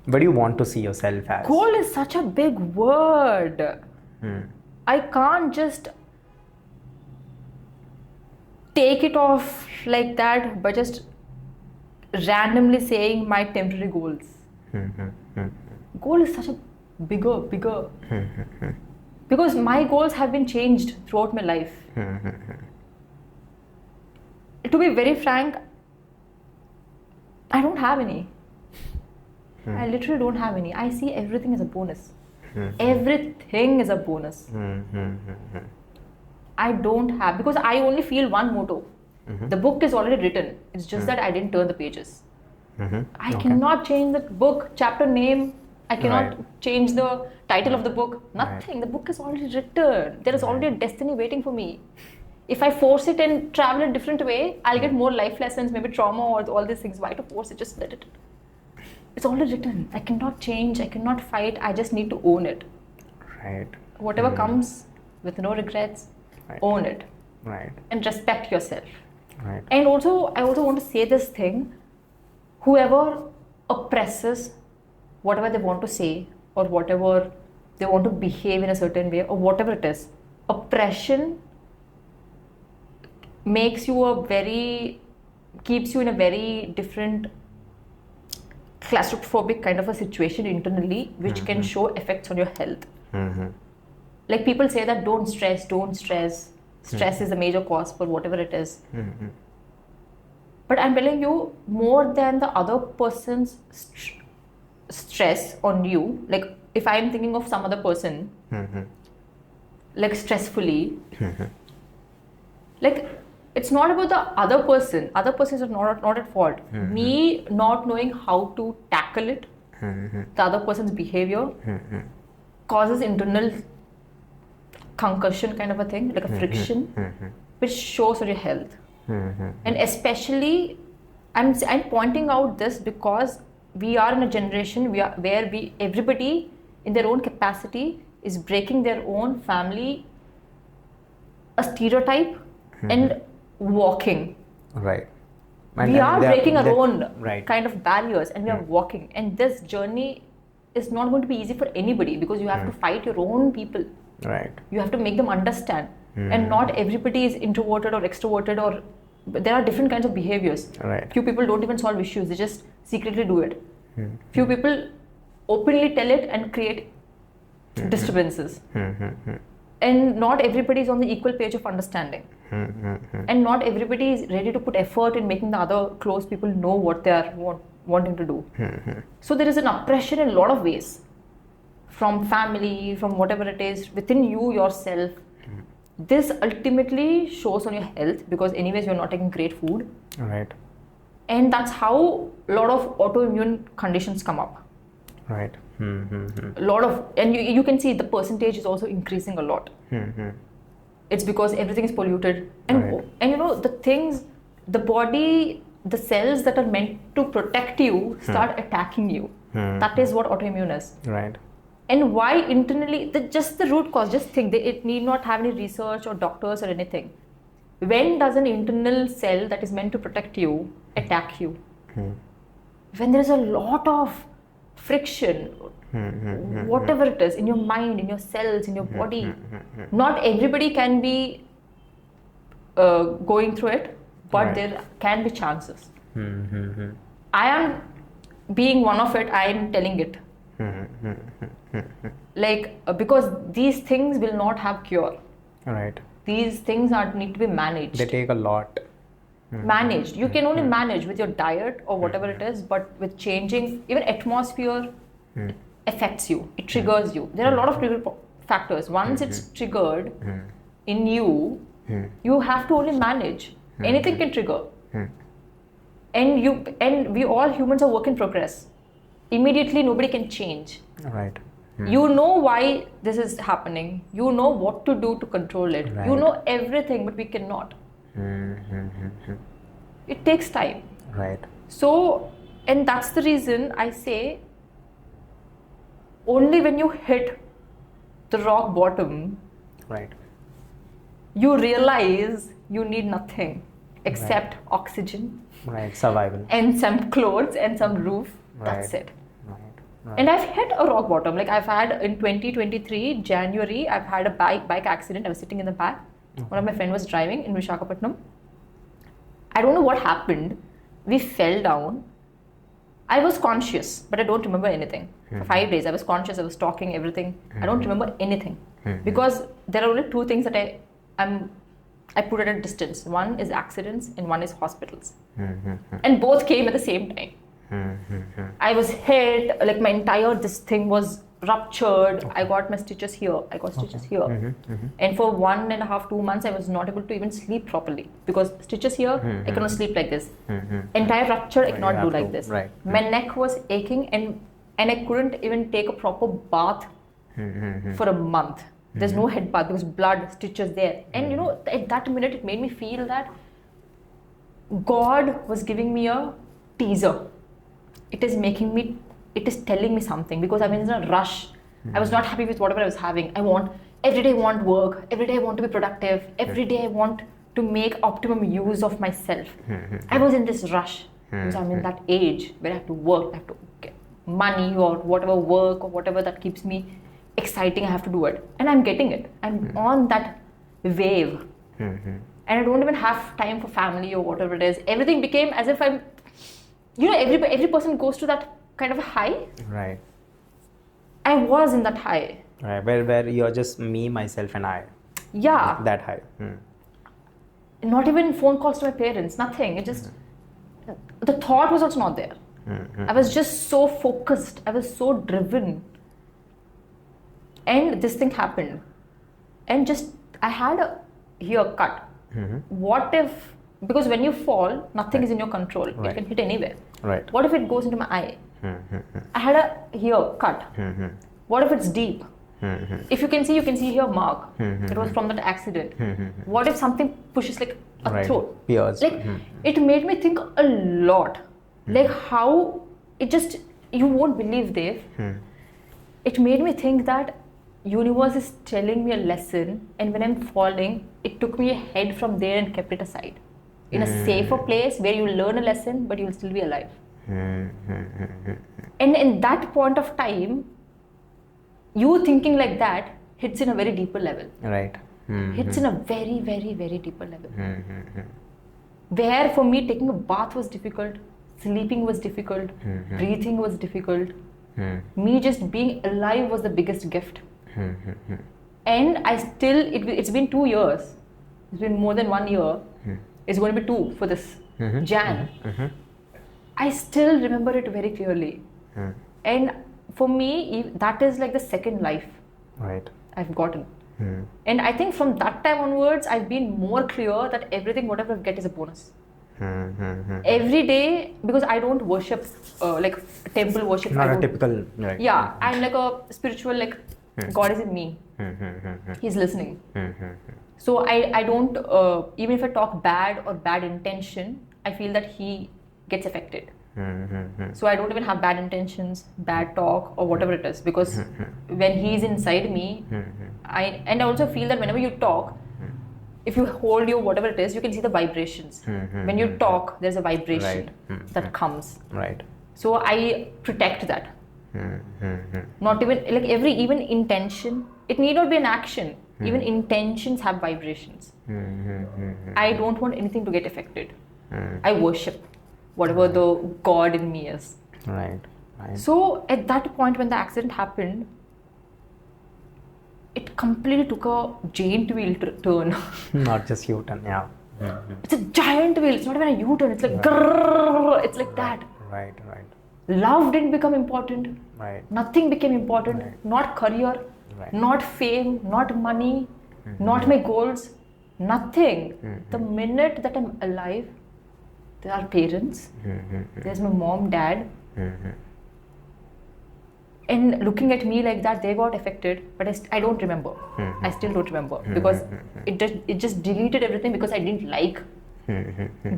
Where do you want to see yourself as? Goal is such a big word. I can't just take it off like that by just randomly saying my temporary goals. Goal is such a bigger. Because my goals have been changed throughout my life. To be very frank, I don't have any. I literally don't have any. I see everything as a bonus. Everything is a bonus. I don't have, because I only feel one motto. The book is already written. It's just that I didn't turn the pages. I cannot change the book chapter name. I cannot change the title of the book. Nothing. The book is already written. There is already a destiny waiting for me. If I force it and travel a different way, I'll get more life lessons, maybe trauma or all these things. Why to force it? Just let it. It's already written. I cannot change. I cannot fight. I just need to own it. Right. Whatever comes with no regrets, own it. Right. And respect yourself. Right. And also, I also want to say this thing. Whoever oppresses whatever they want to say or whatever they want to behave in a certain way or whatever it is, oppression keeps you in a very different claustrophobic kind of a situation internally, which can show effects on your health. Like people say that don't stress. Stress is a major cause for whatever it is. But I'm telling you, more than the other person's stress on you, like if I'm thinking of some other person, like stressfully, like it's not about the other person. Other persons are not at fault. Me not knowing how to tackle it, the other person's behavior, causes internal concussion kind of a thing, like a friction, which shows on your health. And especially I'm pointing out this because we are in a generation where everybody in their own capacity is breaking their own family, a stereotype, and walking. Right. We are breaking our own right. kind of barriers, and we are walking. And this journey is not going to be easy for anybody because you have to fight your own people. Right. You have to make them understand. And not everybody is introverted or extroverted, or there are different kinds of behaviors. Right. Few people don't even solve issues, they just secretly do it. Few people openly tell it and create disturbances. And not everybody is on the equal page of understanding. And not everybody is ready to put effort in making the other close people know what they are wanting to do. So there is an oppression in a lot of ways, from family, from whatever it is, within you yourself. This ultimately shows on your health because anyways you're not taking great food. Right. And that's how a lot of autoimmune conditions come up. Right. A lot of, and you can see the percentage is also increasing a lot. It's because everything is polluted. And and you know, the things, the body, the cells that are meant to protect you start attacking you. That is what autoimmune is. Right. And why internally, just the root cause, just think, it need not have any research or doctors or anything. When does an internal cell that is meant to protect you attack you? When there is a lot of friction, whatever it is, in your mind, in your cells, in your body. Not everybody can be going through it, but there can be chances. I am being one of it, I am telling it. Like, because these things will not have cure. Right. These things need to be managed. They take a lot. Managed. You can only manage with your diet or whatever it is, but with changing, even atmosphere affects you. It triggers you. There are a lot of trigger factors. Once it's triggered in you, you have to only manage. Anything can trigger. And we all humans are work in progress. Immediately nobody can change. Right. You know why this is happening. You know what to do to control it. Right. You know everything, but we cannot. It takes time. Right. So, and that's the reason I say, only when you hit the rock bottom, Right. you realize you need nothing except oxygen. Right. Survival. And some clothes and some roof. That's it. Right. And I've hit a rock bottom. Like I've had in 2023, January, I've had a bike accident. I was sitting in the back. One of my friends was driving in Visakhapatnam. I don't know what happened. We fell down. I was conscious, but I don't remember anything. For 5 days, I was conscious. I was talking, everything. I don't remember anything. Because there are only two things that I put at a distance. One is accidents and one is hospitals. And both came at the same time. I was hit, like my entire this thing was ruptured. I got my stitches here. I got stitches here. And for 1.5, 2 months, I was not able to even sleep properly because stitches here, I cannot sleep like this. Entire rupture, I cannot do like this. Right. My neck was aching and I couldn't even take a proper bath for a month. There's no head bath because blood, stitches there. And you know, at that minute, it made me feel that God was giving me a teaser. It is telling me something because I was in a rush. I was not happy with whatever I was having. Every day I want work. Every day I want to be productive. Every day I want to make optimum use of myself. I was in this rush because I'm in that age where I have to work, I have to get money or whatever work or whatever that keeps me exciting. I have to do it. And I'm getting it. I'm on that wave. And I don't even have time for family or whatever it is. Everything became as if I'm, you know, every person goes to that kind of a high. Right. I was in that high. Right. Where you're just me, myself, and I. Yeah. That high. Not even phone calls to my parents. Nothing. It just, the thought was also not there. I was just so focused. I was so driven. And this thing happened. And just, I had a here cut. What if, because when you fall, nothing is in your control. It can hit anywhere. Right. What if it goes into my eye? I had a here cut. What if it's deep? If you can see here mark. It was from that accident. What if something pushes like a throat? Pierced. Like it made me think a lot. Like how it just, you won't believe, Dave. It made me think that universe is telling me a lesson, and when I'm falling, it took me a head from there and kept it aside. In a safer place where you learn a lesson, but you'll still be alive. And in that point of time, you thinking like that hits in a very deeper level. Right. Hits in a very, very, very deeper level. Where for me, taking a bath was difficult, sleeping was difficult, breathing was difficult. Me just being alive was the biggest gift. And I still, it's been 2 years. It's been more than 1 year. It's going to be 2 for this Jan. I still remember it very clearly. And for me, that is like the second life I've gotten. And I think from that time onwards, I've been more clear that everything, whatever I get, is a bonus. Every day, because I don't worship like temple worship. Not a typical. Right. Yeah, I'm like a spiritual, like God is in me. He's listening. So I don't, even if I talk bad or bad intention, I feel that he gets affected. So I don't even have bad intentions, bad talk, or whatever it is, because when he's inside me, I also feel that whenever you talk, if you hold your whatever it is, you can see the vibrations. When you talk, there's a vibration that comes. Right. So I protect that. Not even like even intention. It need not be an action. Even intentions have vibrations. I don't want anything to get affected. I worship whatever the God in me is. Right. So at that point when the accident happened, it completely took a giant wheel turn. Not just U-turn, yeah. It's a giant wheel. It's not even a U-turn. It's like grrr, it's like that. Right. Love didn't become important. Right. Nothing became important. Not career, not fame, not money, not my goals. Nothing. The minute that I'm alive, there are parents. There's my mom, dad. And looking at me like that, they got affected, but I don't remember. I still don't remember because it just deleted everything because I didn't like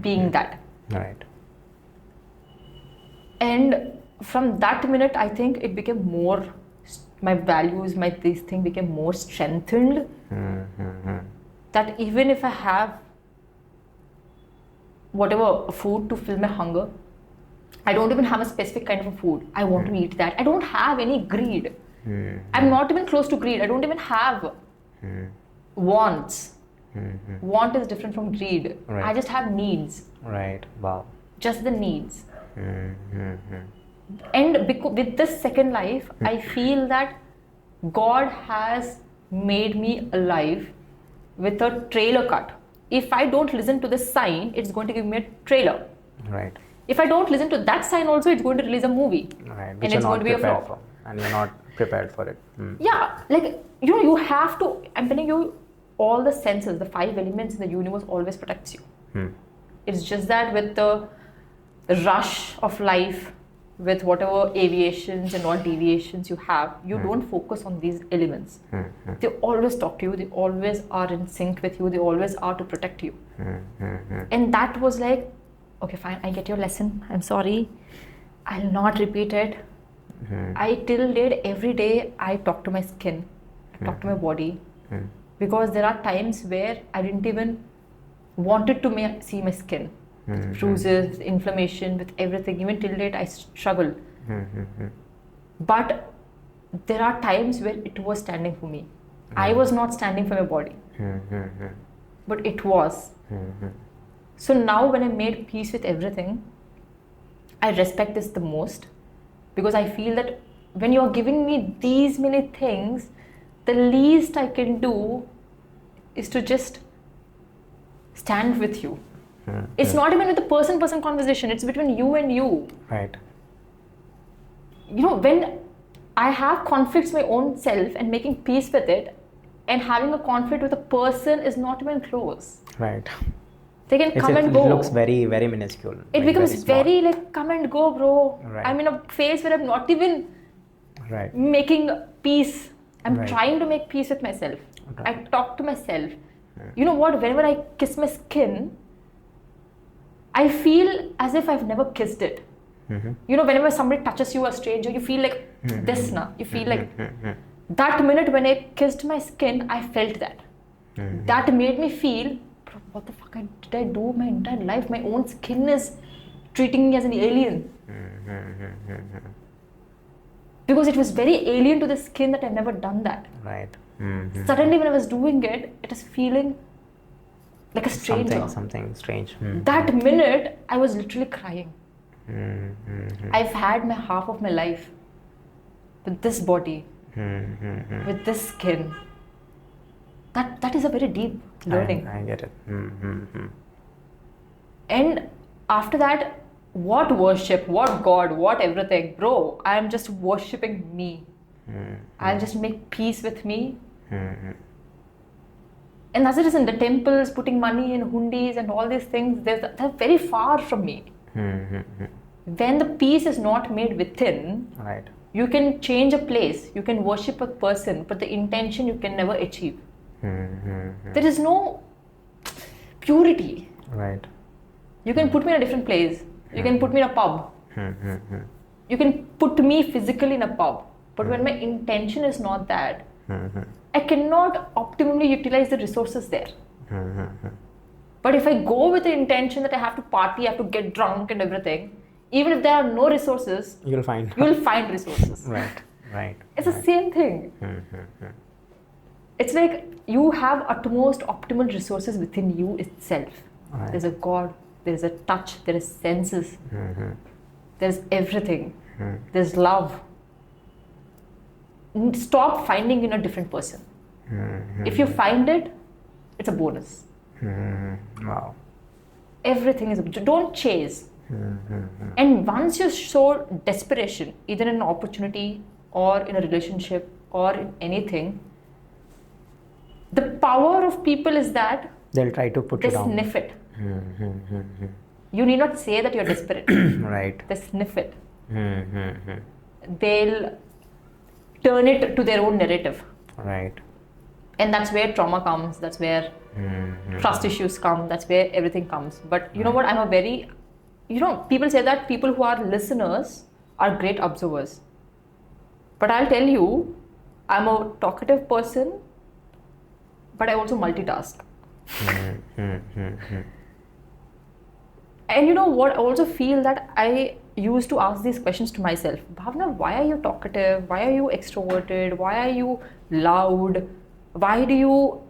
being that. Right. And from that minute, I think it became more, my values, this thing became more strengthened. That even if I have whatever food to fill my hunger, I don't even have a specific kind of a food. I want to eat that. I don't have any greed. I'm not even close to greed. I don't even have wants. Want is different from greed. Right. I just have needs. Right. Wow. Just the needs. And with this second life, I feel that God has made me alive with a trailer cut. If I don't listen to this sign, it's going to give me a trailer. Right. If I don't listen to that sign also, it's going to release a movie. Right. And it's going to be a flop. For, and you're not prepared for it. Yeah, like, you have to, I'm telling you, all the senses, the 5 elements in the universe always protects you. It's just that with the rush of life, with whatever aviations and all deviations you have, you don't focus on these elements. They always talk to you, they always are in sync with you, they always are to protect you. And that was like, okay, fine, I get your lesson, I'm sorry, I'll not repeat it. I till date, every day, I talk to my skin, I talk to my body, because there are times where I didn't even wanted to see my skin. Bruises, inflammation, with everything. Even till date, I struggle. But there are times where it was standing for me. I was not standing for my body, but it was. So now when I made peace with everything, I respect this the most, because I feel that when you're giving me these many things, the least I can do is to just stand with you. It's not even with a person-person conversation, it's between you and you. Right. You know, when I have conflicts my own self and making peace with it, and having a conflict with a person is not even close. Right. They can come and go. It looks very, very minuscule. It becomes very like, come and go, bro. Right. I'm in a phase where I'm not even making peace. I'm Right. trying to make peace with myself. I Right. talk to myself. You know what? Whenever I kiss my skin, I feel as if I've never kissed it. You know, whenever somebody touches you, a stranger, you feel like this now. You feel like that minute when I kissed my skin, I felt that. That made me feel, "Bro, what the fuck did I do my entire life? My own skin is treating me as an alien." Because it was very alien to the skin that I've never done that. Right. Suddenly, when I was doing it, it was feeling like a stranger. Something strange. That minute, I was literally crying. I've had half of my life with this body, with this skin. That is a very deep learning. I get it. And after that, what worship, what God, what everything, bro, I'm just worshipping me. I'll just make peace with me. And as it is in the temples, putting money in hundis and all these things, they're very far from me. When the peace is not made within, Right. you can change a place, you can worship a person, but the intention you can never achieve. There is no purity. Right. You can put me in a different place, you can put me in a pub, you can put me physically in a pub, but when my intention is not that, I cannot optimally utilize the resources there. But if I go with the intention that I have to party, I have to get drunk and everything, even if there are no resources, You'll find. you will find resources. Right. It's the same thing. It's like you have utmost optimal resources within you itself. Right. There's a God, there's a touch, there is senses, there's everything, there's love. Stop finding in a different person. If you find it, it's a bonus. Wow. Everything is, don't chase. And once you show desperation, either in an opportunity or in a relationship or in anything, the power of people is that They'll try to put they you down. sniff it. You need not say that you're desperate. Right. They sniff it. They'll turn it to their own narrative. Right. And that's where trauma comes, that's where trust issues come, that's where everything comes. But you know what, I'm a very, people say that people who are listeners are great observers. But I'll tell you, I'm a talkative person, but I also multitask. And you know what, I also feel that I used to ask these questions to myself. Bhavana, why are you talkative? Why are you extroverted? Why are you loud? Why do you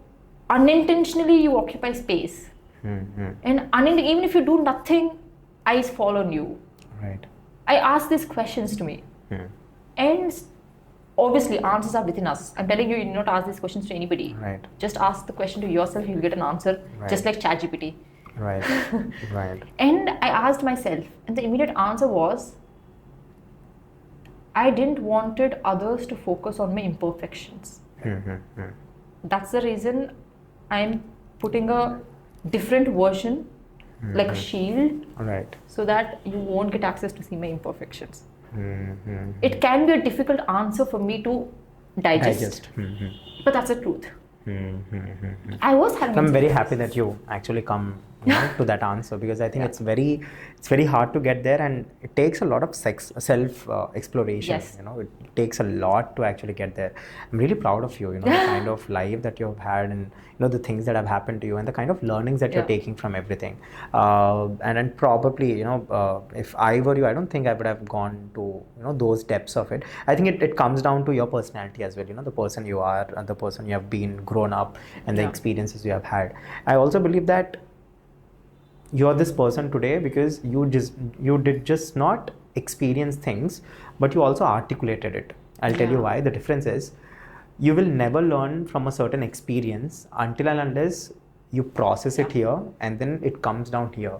unintentionally you occupy space? And even if you do nothing, eyes fall on you. Right. I ask these questions to me. And obviously answers are within us. I'm telling you, you need not ask these questions to anybody. Right. Just ask the question to yourself, you'll get an answer. Right. Just like ChatGPT. Right. Right. And I asked myself, and the immediate answer was, I didn't wanted others to focus on my imperfections. That's the reason I'm putting a different version, like a shield, Right. so that you won't get access to see my imperfections. It can be a difficult answer for me to digest. But that's the truth. I was having. I'm very happy that you actually come to that answer, because I think it's very hard to get there, and it takes a lot of self exploration. Yes. It takes a lot to actually get there. I'm really proud of you. The kind of life that you've had, and the things that have happened to you, and the kind of learnings that you're taking from everything. And probably if I were you, I don't think I would have gone to those depths of it. I think it comes down to your personality as well. The person you are, and the person you have been, grown up, and the experiences you have had. I also believe that you're this person today because you did just not experience things, but you also articulated it. I'll tell you why. The difference is, you will never learn from a certain experience until and unless you process it here, and then it comes down here.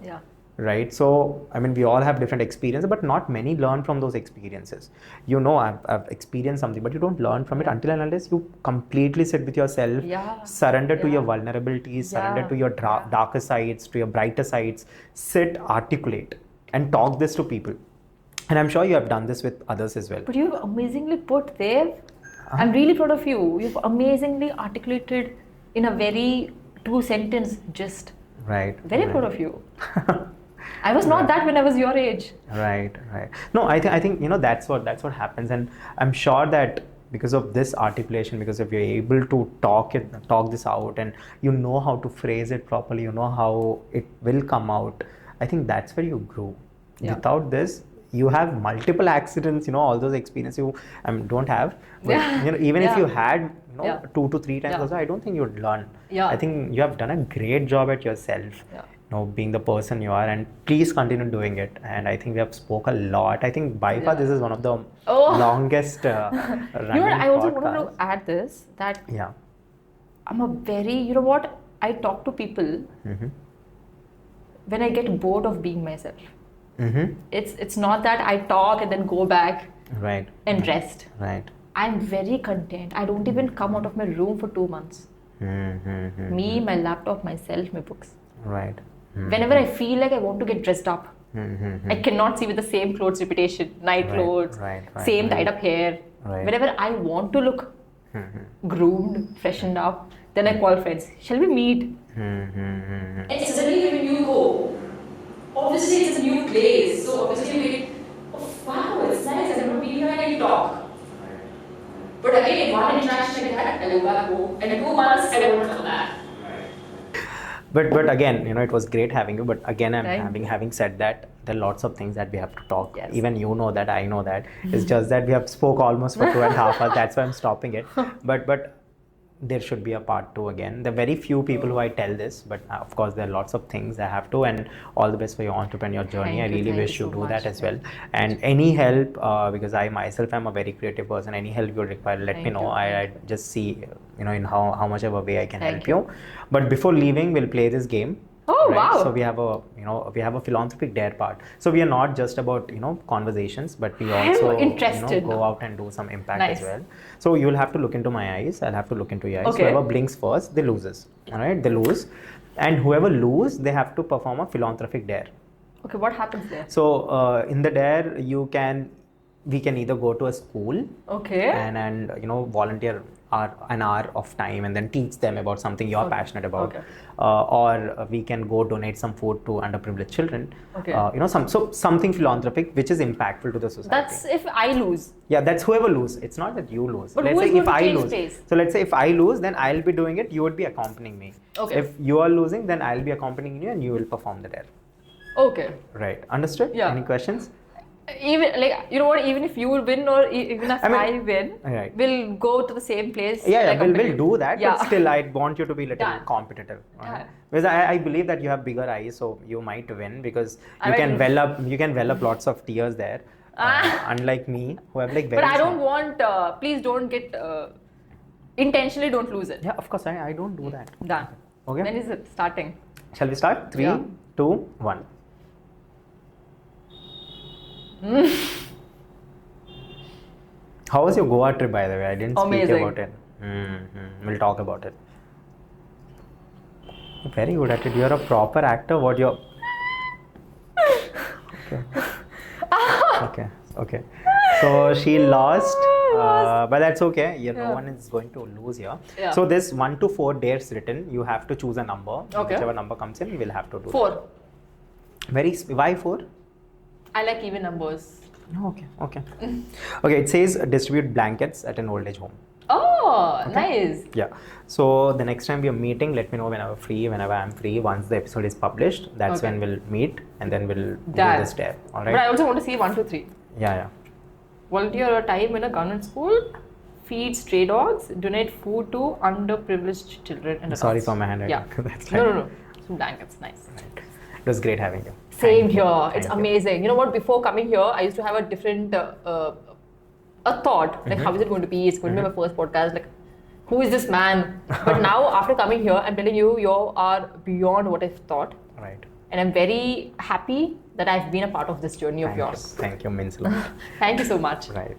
Right? So, we all have different experiences, but not many learn from those experiences. I've experienced something, but you don't learn from it until and unless you completely sit with yourself, surrender to your vulnerabilities, surrender to your darker sides, to your brighter sides, sit, articulate, and talk this to people. And I'm sure you have done this with others as well. But you've amazingly put there, I'm really proud of you. You've amazingly articulated in a very 2-sentence gist. Right. Very proud of you. I was not that when I was your age. Right. No, I think that's what happens, and I'm sure that because of this articulation, because if you're able to talk this out, and you know how to phrase it properly, you know how it will come out. I think that's where you grow. Yeah. Without this, you have multiple accidents. All those experiences you don't have. But even if you had 2 to 3 times also, I don't think you'd learn. Yeah. I think you have done a great job at yourself. Yeah. Being the person you are, and please continue doing it. And I think we have spoke a lot. I think by far this is one of the longest running I also podcasts. want to add this, that Yeah. I'm a very, I talk to people when I get bored of being myself. It's not that I talk and then go back Right. and rest. Right. I'm very content. I don't even come out of my room for 2 months. Me, my laptop, myself, my books. Right. Whenever I feel like I want to get dressed up, I cannot see with the same clothes repetition, night clothes, same tied up hair. Right. Whenever I want to look groomed, freshened up, then I call friends. Shall we meet? And suddenly when you go, obviously it's a new place, so obviously we, oh wow, it's nice, I'm not being here and you talk. But again, one interaction like that, I go back home, and in 2 months I don't want to come back. But again, it was great having you. But again, having said that, there are lots of things that we have to talk. Yes. Even you know that, I know that. It's just that we have spoke almost for 2.5 hours. That's why I'm stopping it. But there should be a part 2 again. There are very few people who I tell this, but of course there are lots of things I have to. And all the best for your entrepreneur journey. I really wish you do that as well. And any help, because I myself am a very creative person, any help you require, let me know. I just see, in how much of a way I can help you. But before leaving, we'll play this game. Oh, wow. So we have a philanthropic dare part. So we are not just about conversations, but we also go out and do some impact as well. So you'll have to look into my eyes. I'll have to look into your eyes. Okay. Whoever blinks first, they loses. All right, they lose, and whoever lose, they have to perform a philanthropic dare. Okay, what happens there? So in the dare, we can either go to a school, okay, and volunteer an hour of time and then teach them about something you're passionate about, or we can go donate some food to underprivileged children. Okay. Something philanthropic which is impactful to the society. That's if I lose. Yeah, that's whoever lose. It's not that you lose. But let's who is say if going to I change lose. place? So let's say if I lose, then I'll be doing it. You would be accompanying me. Okay. If you are losing, then I'll be accompanying you, and you will perform the dare. Okay. Right. Understood? Yeah. Any questions? Even even if you win or even if I win, we'll go to the same place. We'll do that. Yeah. But still, I want you to be a little competitive. Right? Because I believe that you have bigger eyes, so you might win because you can well up lots of tears there. Unlike me, who have very. But I don't want. Please don't get. Intentionally, don't lose it. Yeah, of course, I don't do that. Done. Okay. When is it starting? Shall we start? 3, 2, 1. How was your Goa trip, by the way? I didn't speak about it. We'll talk about it. You're very good at it. You're a proper actor. What you're... Okay. So she lost, but that's okay. No one is going to lose here. Yeah. So there's 1 to 4 dares written. You have to choose a number. Okay. Whichever number comes in, we'll have to do 4. Why 4? I like even numbers. Okay. It says distribute blankets at an old age home. Oh, nice. Yeah. So the next time we are meeting, let me know whenever I'm free. Once the episode is published, that's when we'll meet, and then we'll do this dare. All right. But I also want to see 1, 2, 3. Yeah. Volunteer your time in a government school. Feed stray dogs. Donate food to underprivileged children. And sorry for my handwriting. Yeah. That's No. Some blankets, nice. Right. It was great having you. Same here. It's amazing. You know what? Before coming here, I used to have a different a thought. Like, how is it going to be? It's going to be my first podcast. Like, who is this man? But now, after coming here, I'm telling you, you are beyond what I've thought. Right. And I'm very happy that I've been a part of this journey of yours. Thank you. Means a lot. Thank you so much. Right.